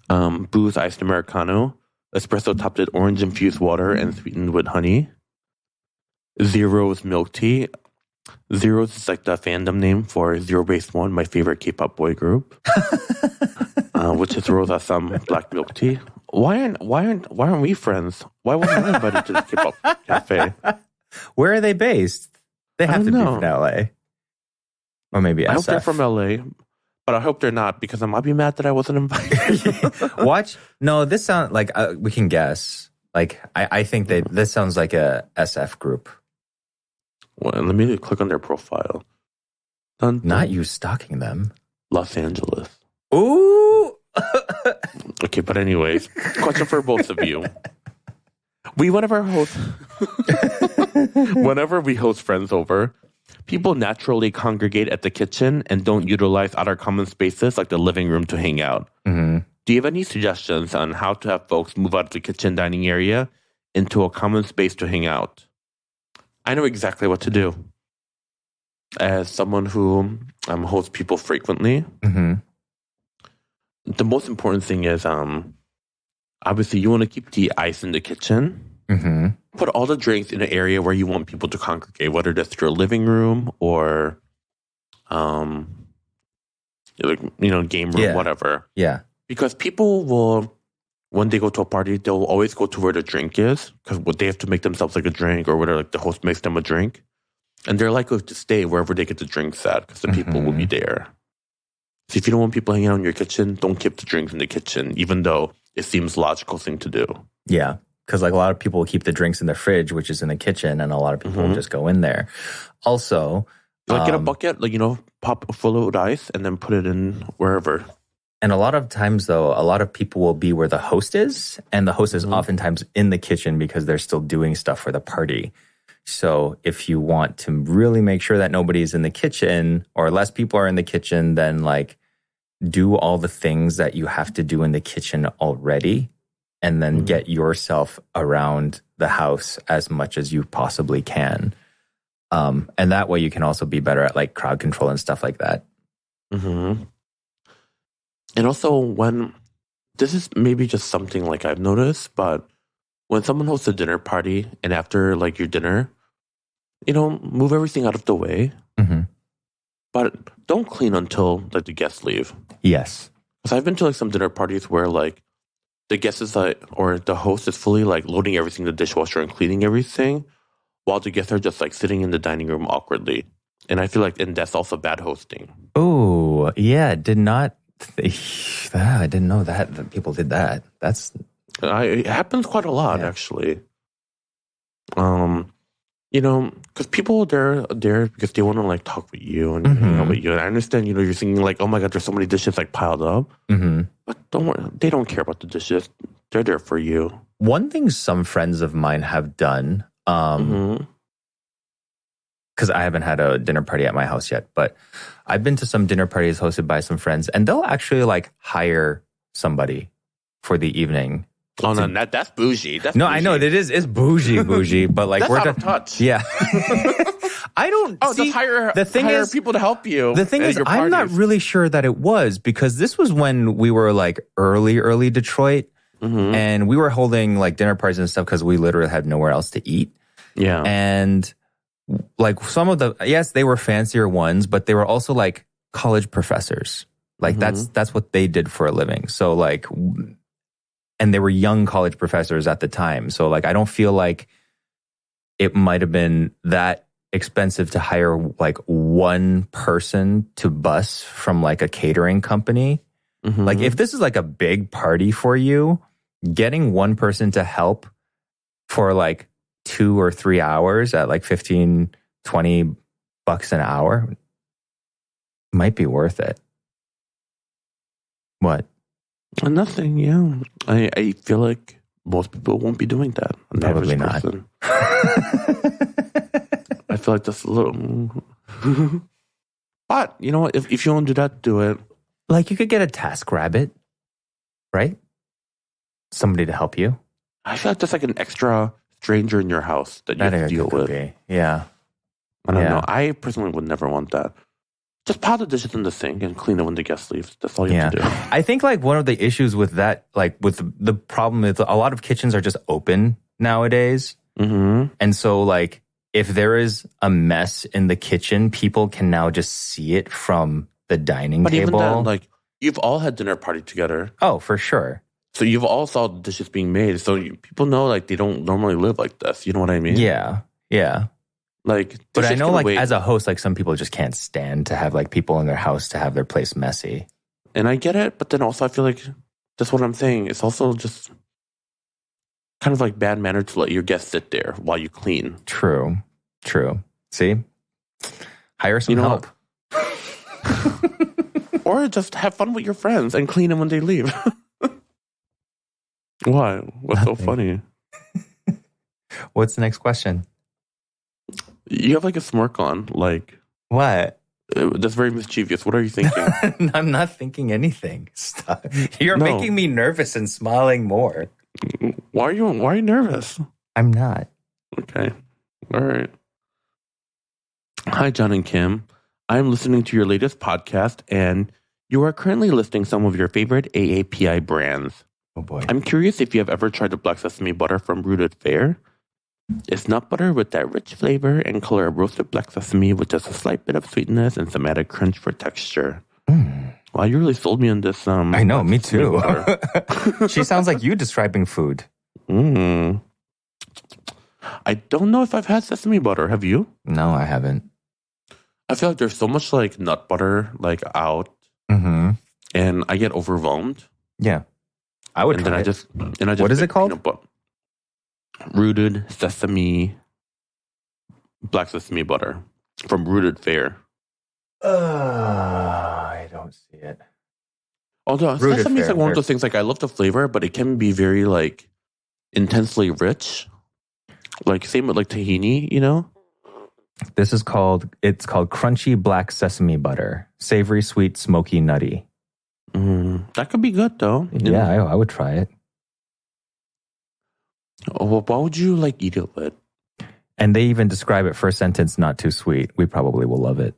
Booze Iced Americano. Espresso topped with orange infused water and sweetened with honey. Zero's milk tea. Zero's is like the fandom name for Zero Base One, my favorite K-pop boy group, which is Rose Assam black milk tea. Why aren't we friends? Why wasn't I invited to the K-pop cafe? Where are they based? They have to be from LA, or maybe SF. I hope they're from LA. But I hope they're not, because I might be mad that I wasn't invited. Watch. No, this sounds like we can guess. Like, I think this sounds like a SF group. Well, let me click on their profile. Dun, dun. Not you stalking them. Los Angeles. Ooh. Okay, but anyways, question for both of you. Whenever we host friends over, people naturally congregate at the kitchen and don't utilize other common spaces like the living room to hang out. Mm-hmm. Do you have any suggestions on how to have folks move out of the kitchen dining area into a common space to hang out? I know exactly what to do. As someone who hosts people frequently, the most important thing is obviously you want to keep the ice in the kitchen. Put all the drinks in an area where you want people to congregate, whether that's your living room or, game room, whatever. Yeah. Because people will, when they go to a party, they'll always go to where the drink is, because they have to make themselves like a drink, or whether like the host makes them a drink. And they're likely to stay wherever they get the drinks at, because the people will be there. So if you don't want people hanging out in your kitchen, don't keep the drinks in the kitchen, even though it seems logical thing to do. Yeah. Because like a lot of people will keep the drinks in the fridge, which is in the kitchen, and a lot of people will just go in there. Also, like get a bucket, pop full of ice, and then put it in wherever. And a lot of times, though, a lot of people will be where the host is, and the host is oftentimes in the kitchen because they're still doing stuff for the party. So if you want to really make sure that nobody's in the kitchen or less people are in the kitchen, then like do all the things that you have to do in the kitchen already, and then get yourself around the house as much as you possibly can. And that way you can also be better at like crowd control and stuff like that. Mm-hmm. And also this is maybe just something like I've noticed, but when someone hosts a dinner party and after like your dinner, move everything out of the way, but don't clean until like the guests leave. Yes. Because I've been to like some dinner parties where like the guest is like, or the host is fully like loading everything in the dishwasher and cleaning everything, while the guests are just like sitting in the dining room awkwardly. And I feel like, and that's also bad hosting. Oh, yeah. I didn't know that people did that. It happens quite a lot, actually. Because people they're there because they want to like talk with you and hang out with you. And I understand, you're thinking like, oh my God, there's so many dishes like piled up. But don't worry, they don't care about the dishes. They're there for you. One thing some friends of mine have done, because I haven't had a dinner party at my house yet, but I've been to some dinner parties hosted by some friends, and they'll actually like hire somebody for the evening. Oh, no, that's bougie. That's no, bougie. I know it's bougie, but like that's we're out of touch. Yeah, I don't. Just hire people to help you. The thing is, I'm not really sure that it was, because this was when we were like early Detroit, and we were holding like dinner parties and stuff because we literally had nowhere else to eat. Yeah, and like some of they were fancier ones, but they were also like college professors. Like that's what they did for a living. So like, and they were young college professors at the time. So like, I don't feel like it might have been that expensive to hire like one person to bus from like a catering company. Like if this is like a big party for you, getting one person to help for like 2 or 3 hours at like $15, $20 an hour might be worth it. What? Nothing, yeah. I feel like most people won't be doing that. Probably not. I feel like that's a little... But, you know what? If you want to do that, do it. Like you could get a task rabbit, right? Somebody to help you. I feel like that's like an extra stranger in your house that you have to deal with. Yeah. I don't know. I personally would never want that. Just pile the dishes in the sink and clean it when the guest leaves. That's all you have to do. I think like one of the issues with that, like with the problem is a lot of kitchens are just open nowadays. And so like if there is a mess in the kitchen, people can now just see it from the dining table. But even then, like you've all had dinner party together. Oh, for sure. So you've all saw the dishes being made. So people know like they don't normally live like this. You know what I mean? Yeah. Yeah. Like, but I know like as a host, like some people just can't stand to have like people in their house to have their place messy. And I get it. But then also I feel like that's what I'm saying. It's also just kind of like bad manner to let your guests sit there while you clean. True. See? Hire some help. Or just have fun with your friends and clean them when they leave. Why? What's so funny? What's the next question? You have like a smirk on. Like what? That's very mischievous. What are you thinking? I'm not thinking anything. Stop. You're making me nervous and smiling more. Why are you nervous? I'm not. Okay. All right. Hi, Jon and Kim. I'm listening to your latest podcast, and you are currently listing some of your favorite AAPI brands. Oh boy. I'm curious if you have ever tried the black sesame butter from Rooted Fare. It's nut butter with that rich flavor and color of roasted black sesame with just a slight bit of sweetness and some added crunch for texture. Wow, you really sold me on this. I know, me too. She sounds like you describing food. I don't know if I've had sesame butter. Have you? No, I haven't. I feel like there's so much like nut butter like out, and I get overwhelmed. Yeah, I would. And then I just what is it called? Rooted sesame, black sesame butter from Rooted Fare. I don't see it. Although sesame's like one of those things, like I love the flavor, but it can be very like intensely rich. Like same with like tahini, you know? It's called crunchy black sesame butter. Savory, sweet, smoky, nutty. That could be good though. Yeah, I would try it. Oh, well, what would you like eat it with? And they even describe it first sentence, not too sweet. We probably will love it.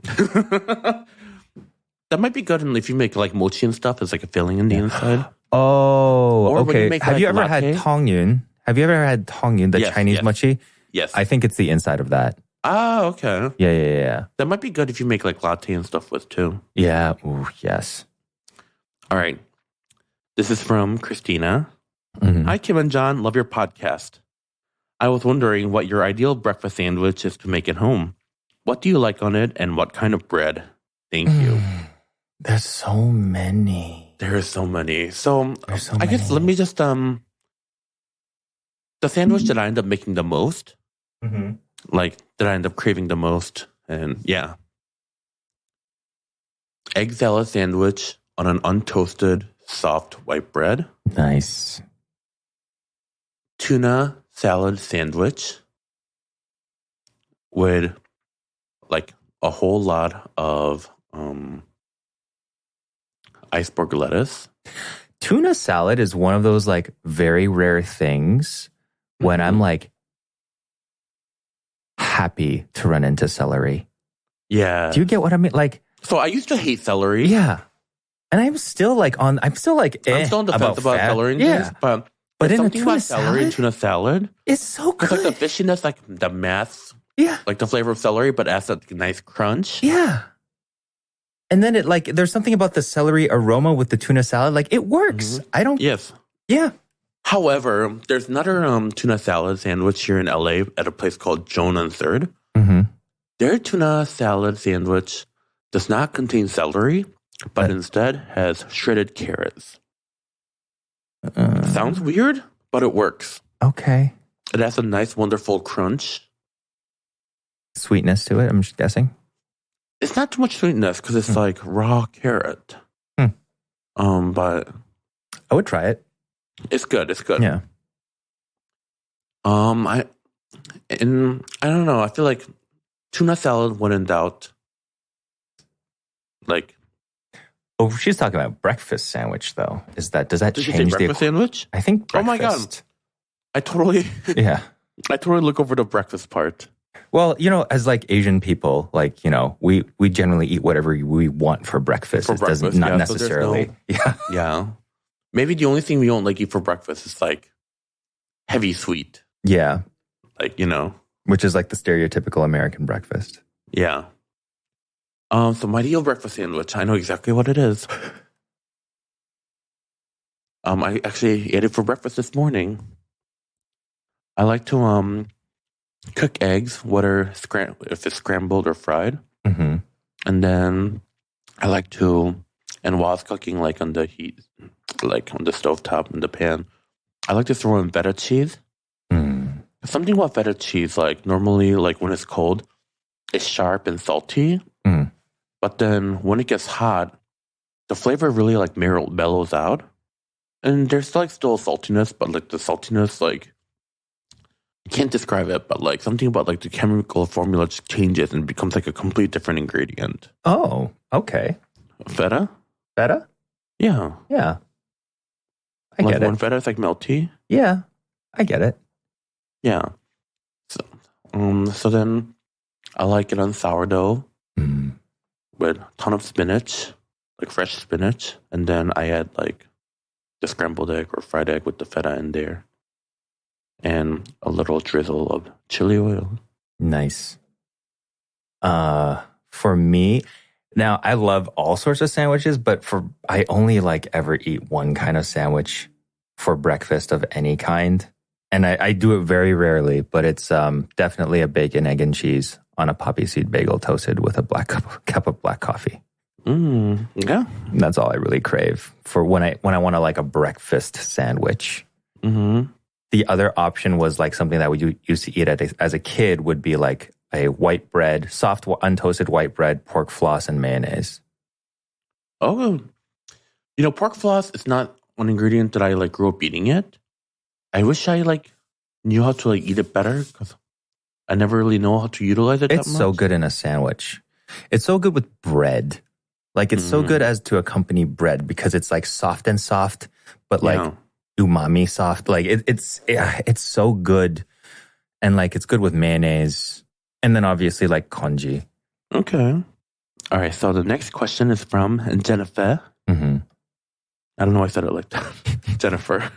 That might be good if you make like mochi and stuff as like a filling in the inside. Oh, okay. Have you ever had tongyun? The Chinese mochi? Yes. I think it's the inside of that. Ah, okay. Yeah. That might be good if you make like latte and stuff with too. Yeah. Ooh, yes. All right. This is from Christina. Hi, Kim and John. Love your podcast. I was wondering what your ideal breakfast sandwich is to make at home. What do you like on it and what kind of bread? Thank you. There's so many. There are so many. So I guess let me just, the sandwich that I end up making the most, like that I end up craving the most, and yeah. Egg salad sandwich on an untoasted, soft white bread. Nice. Tuna salad sandwich with like a whole lot of iceberg lettuce. Tuna salad is one of those like very rare things when I'm like happy to run into celery. Yeah. Do you get what I mean? Like, so I used to hate celery. Yeah. And I'm still on the fence about celery and things, but in something about celery and tuna salad, it's so good. It's like the fishiness, like the mass, like the flavor of celery, but adds that nice crunch. Yeah. And then there's something about the celery aroma with the tuna salad. Like it works. Yes. Yeah. However, there's another tuna salad sandwich here in LA at a place called Jon and Third. Their tuna salad sandwich does not contain celery, but instead has shredded carrots. Sounds weird, but it works. Okay. It has a nice, wonderful crunch. Sweetness to it, I'm just guessing. It's not too much sweetness because it's like raw carrot. But I would try it. It's good. It's good. Yeah. I don't know. I feel like tuna salad, when in doubt, like. Oh, she's talking about breakfast sandwich, though. Does that Did change you say breakfast sandwich? I think breakfast. Oh my god! I totally look over the breakfast part. Well, as like Asian people, like we generally eat whatever we want for breakfast. It doesn't not necessarily. So yeah. Maybe the only thing we don't like eat for breakfast is like heavy sweet. Yeah, like which is like the stereotypical American breakfast. Yeah. So my ideal breakfast sandwich, I know exactly what it is. I actually ate it for breakfast this morning. I like to cook eggs, whether if it's scrambled or fried, and then I like to, and while it's cooking, like on the heat, like on the stovetop in the pan, I like to throw in feta cheese. Something about feta cheese, like normally, like when it's cold, it's sharp and salty. But then when it gets hot, the flavor really like mellows out. And there's like still saltiness, but like the saltiness, like, I can't describe it, but like something about like the chemical formula just changes and becomes like a complete different ingredient. Oh, okay. Feta? Feta? Yeah. Yeah. I get it. When feta is like melty? Yeah. I get it. Yeah. So then I like it on sourdough. With a ton of spinach, like fresh spinach, and then I add like the scrambled egg or fried egg with the feta in there, and a little drizzle of chili oil. Nice. For me, now I love all sorts of sandwiches, but I only like ever eat one kind of sandwich for breakfast of any kind, and I do it very rarely. But it's definitely a bacon, egg, and cheese on a poppy seed bagel toasted with a cup of black coffee. Yeah. That's all I really crave for when I want to like a breakfast sandwich. The other option was like something that we used to eat as a kid would be like a white bread, soft untoasted white bread, pork floss, and mayonnaise. Oh, Pork floss is not one ingredient that I like grew up eating it. I wish I like knew how to like eat it better because I never really know how to utilize it that much. It's so good in a sandwich. It's so good with bread. Like it's so good as to accompany bread because it's like soft, but like umami soft. Like it's so good. And like it's good with mayonnaise. And then obviously like congee. Okay. All right. So the next question is from Jennifer. Mm-hmm. I don't know why I said it like that. Jennifer.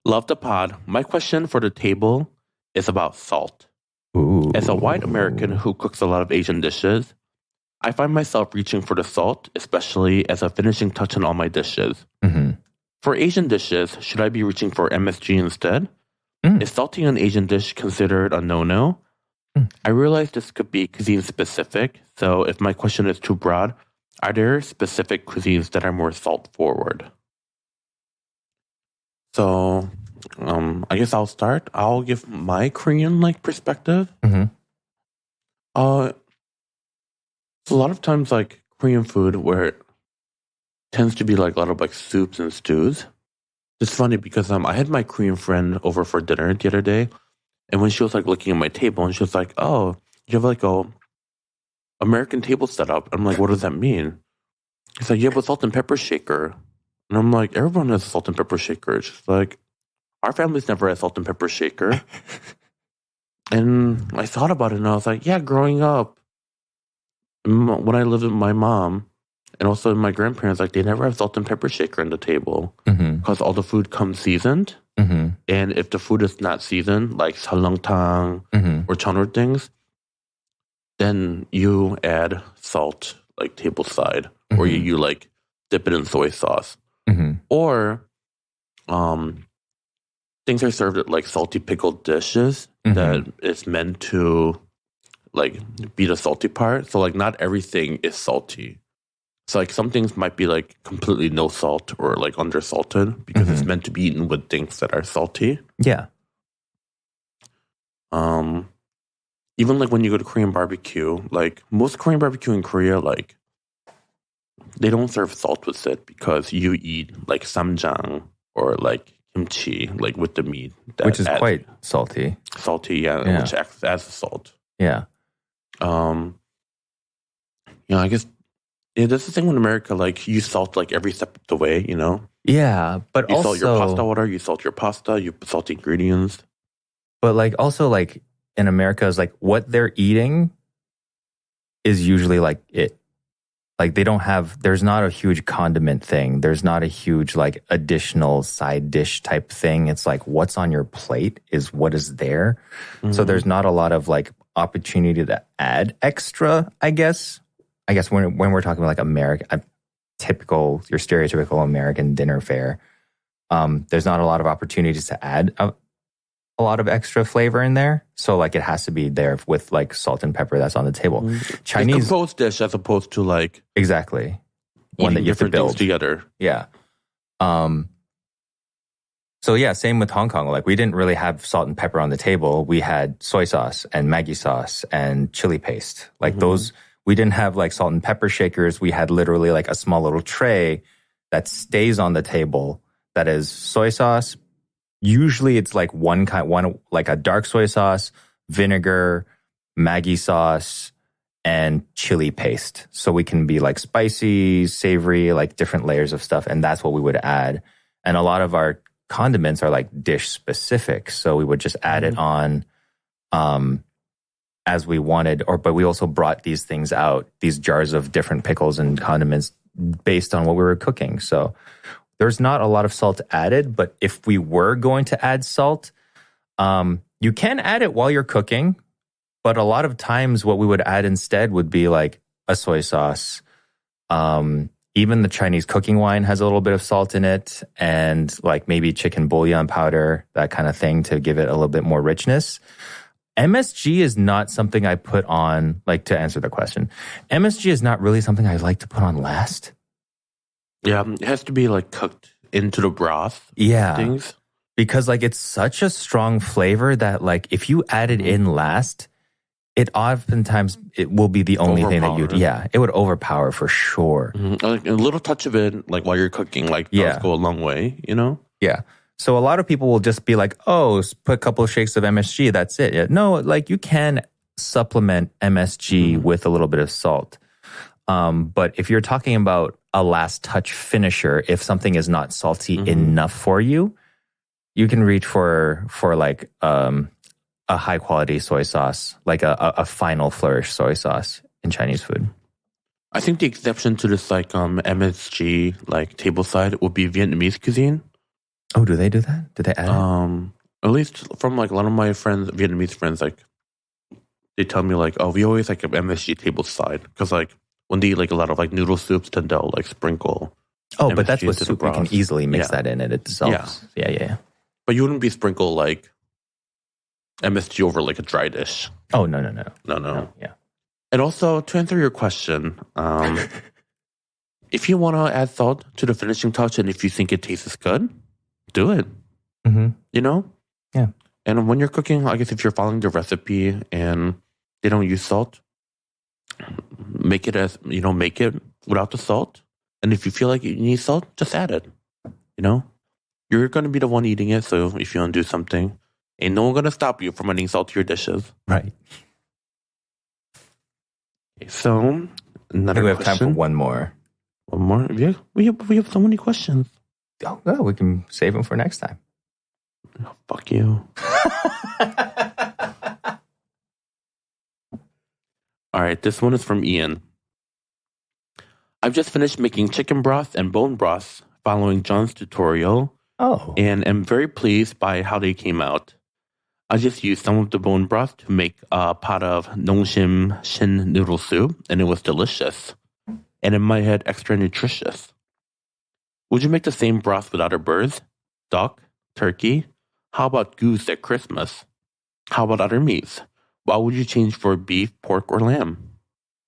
Love the pod. My question for the table is about salt. Ooh. As a white American who cooks a lot of Asian dishes, I find myself reaching for the salt, especially as a finishing touch on all my dishes. Mm-hmm. For Asian dishes, should I be reaching for MSG instead? Is salting an Asian dish considered a no-no? I realize this could be cuisine specific, so if my question is too broad, are there specific cuisines that are more salt forward? So, I guess I'll start. I'll give my Korean like perspective. Mm-hmm. So a lot of times like Korean food where it tends to be like a lot of like soups and stews. It's funny because I had my Korean friend over for dinner the other day, and when she was like looking at my table and she was like, "Oh, you have like a American table set up." I'm like, "What does that mean?" She's like, "You have a salt and pepper shaker." And I'm like, "Everyone has a salt and pepper shaker." She's like, "Our family's never had a salt and pepper shaker." And I thought about it and I was like, "Yeah, growing up, when I lived with my mom and also my grandparents, like they never have salt and pepper shaker on the table because all the food comes seasoned. And if the food is not seasoned, like salangtang or chonor things, then you add salt like table side, or you like dip it in soy sauce, or things are served at like salty pickled dishes that is meant to like be the salty part. So like not everything is salty. So like some things might be like completely no salt or like undersalted because it's meant to be eaten with things that are salty. Yeah. Even like when you go to Korean barbecue, like most Korean barbecue in Korea, like they don't serve salt with it because you eat like samjang or like kimchi, like with the meat, which is quite salty. Salty, yeah, which acts as salt. Yeah. I guess that's the thing with America. Like you salt like every step of the way, Yeah, but you also salt your pasta water, you salt your pasta, you put salty ingredients. But like also like in America is like what they're eating is usually like it. Like they don't have, there's not a huge condiment thing. There's not a huge like additional side dish type thing. It's like what's on your plate is what is there. So there's not a lot of like opportunity to add extra, I guess. I guess when we're talking about like your stereotypical American dinner fare, there's not a lot of opportunities to add a lot of extra flavor in there. So like it has to be there with like salt and pepper that's on the table. Chinese it's a composed dish as opposed to like exactly one that you have to build together. Yeah. So yeah, same with Hong Kong. Like we didn't really have salt and pepper on the table. We had soy sauce and Maggi sauce and chili paste. Like those, we didn't have like salt and pepper shakers. We had literally like a small little tray that stays on the table that is soy sauce. Usually it's like one like a dark soy sauce, vinegar, Maggi sauce, and chili paste. So we can be like spicy, savory, like different layers of stuff. And that's what we would add. And a lot of our condiments are like dish specific. So we would just add it on as we wanted. But we also brought these things out, these jars of different pickles and condiments based on what we were cooking. So there's not a lot of salt added, but if we were going to add salt, you can add it while you're cooking. But a lot of times what we would add instead would be like a soy sauce. Even the Chinese cooking wine has a little bit of salt in it, and like maybe chicken bouillon powder, that kind of thing to give it a little bit more richness. MSG is not something I put on, like to answer the question. MSG is not really something I like to put on last. Yeah, it has to be like cooked into the broth. Yeah. Things. Because like it's such a strong flavor that like if you add it in last, it oftentimes it will be the only thing that it would overpower for sure. Like a little touch of it, like while you're cooking, like does go a long way, you know? Yeah. So a lot of people will just be like, oh, put a couple of shakes of MSG, that's it. No, like you can supplement MSG with a little bit of salt. But if you're talking about a last touch finisher, if something is not salty enough for you, you can reach for like a high quality soy sauce, like a final flourish soy sauce in Chinese food. I think the exception to this like MSG like table side would be Vietnamese cuisine. Oh, do they do that? Do they add it? At least from like a lot of my friends, Vietnamese friends, like they tell me like, oh, we always like an MSG table side because like when they eat like a lot of like noodle soups, then they'll like sprinkle. Oh, MSG but that's what soup. You can easily mix that in it itself. Yeah. But you wouldn't be sprinkle like MSG over like a dry dish. Oh, no. Yeah. And also to answer your question, if you want to add salt to the finishing touch and if you think it tastes good, do it. You know? Yeah. And when you're cooking, I guess if you're following the recipe and they don't use salt, make it without the salt. And if you feel like you need salt, just add it. You know? You're going to be the one eating it, so if you want to do something, ain't no one going to stop you from adding salt to your dishes. Right. Okay, so, another question. We have time for one more. One more? Yeah, we have so many questions. Oh, no, we can save them for next time. Oh, fuck you. All right, this one is from Ian. I've just finished making chicken broth and bone broth following John's tutorial. Oh. And am very pleased by how they came out. I just used some of the bone broth to make a pot of nongshim shin noodle soup, and it was delicious. And in my head, extra nutritious. Would you make the same broth with other birds? Duck? Turkey? How about goose at Christmas? How about other meats? What would you change for beef, pork, or lamb?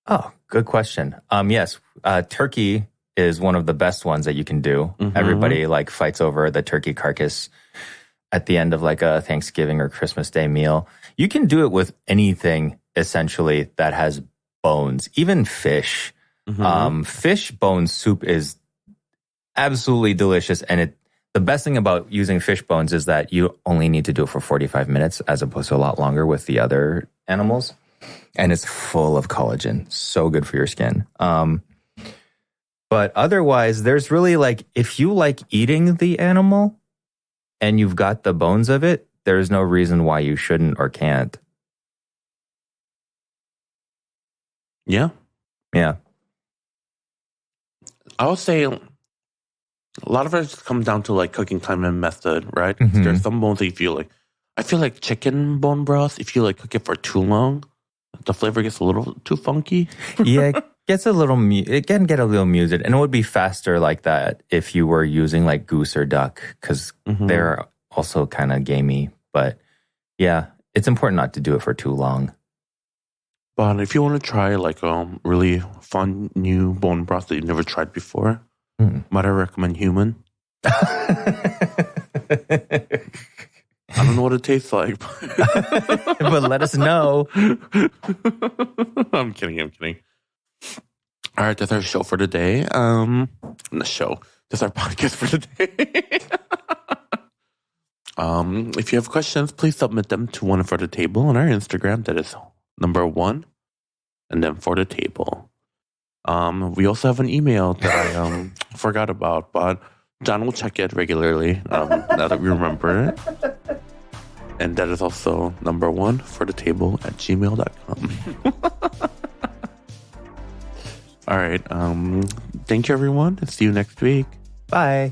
Oh, good question. Yes, turkey is one of the best ones that you can do. Everybody like fights over the turkey carcass at the end of like a Thanksgiving or Christmas Day meal. You can do it with anything essentially that has bones, even fish. Fish bone soup is absolutely delicious. And the best thing about using fish bones is that you only need to do it for 45 minutes as opposed to a lot longer with the other animals. And it's full of collagen. So good for your skin. But otherwise, there's really like, if you like eating the animal and you've got the bones of it, there's no reason why you shouldn't or can't. Yeah. Yeah. I would say a lot of it comes down to like cooking time and method, right? There's some bones that you feel like, I feel like chicken bone broth, if you like cook it for too long, the flavor gets a little too funky. Yeah, it can get a little muted, and it would be faster like that if you were using like goose or duck, because they're also kind of gamey. But yeah, it's important not to do it for too long. But if you want to try like really fun new bone broth that you've never tried before, might I recommend human? I don't know what it tastes like. But let us know. I'm kidding. All right, that's our show for today. That's our podcast for today. If you have questions, please submit them to One For The Table on our Instagram. That is #1 and then For The Table. We also have an email that I forgot about, but John will check it regularly now that we remember it. And that is also #1 for the table at gmail.com. All right. Thank you, everyone. See you next week. Bye.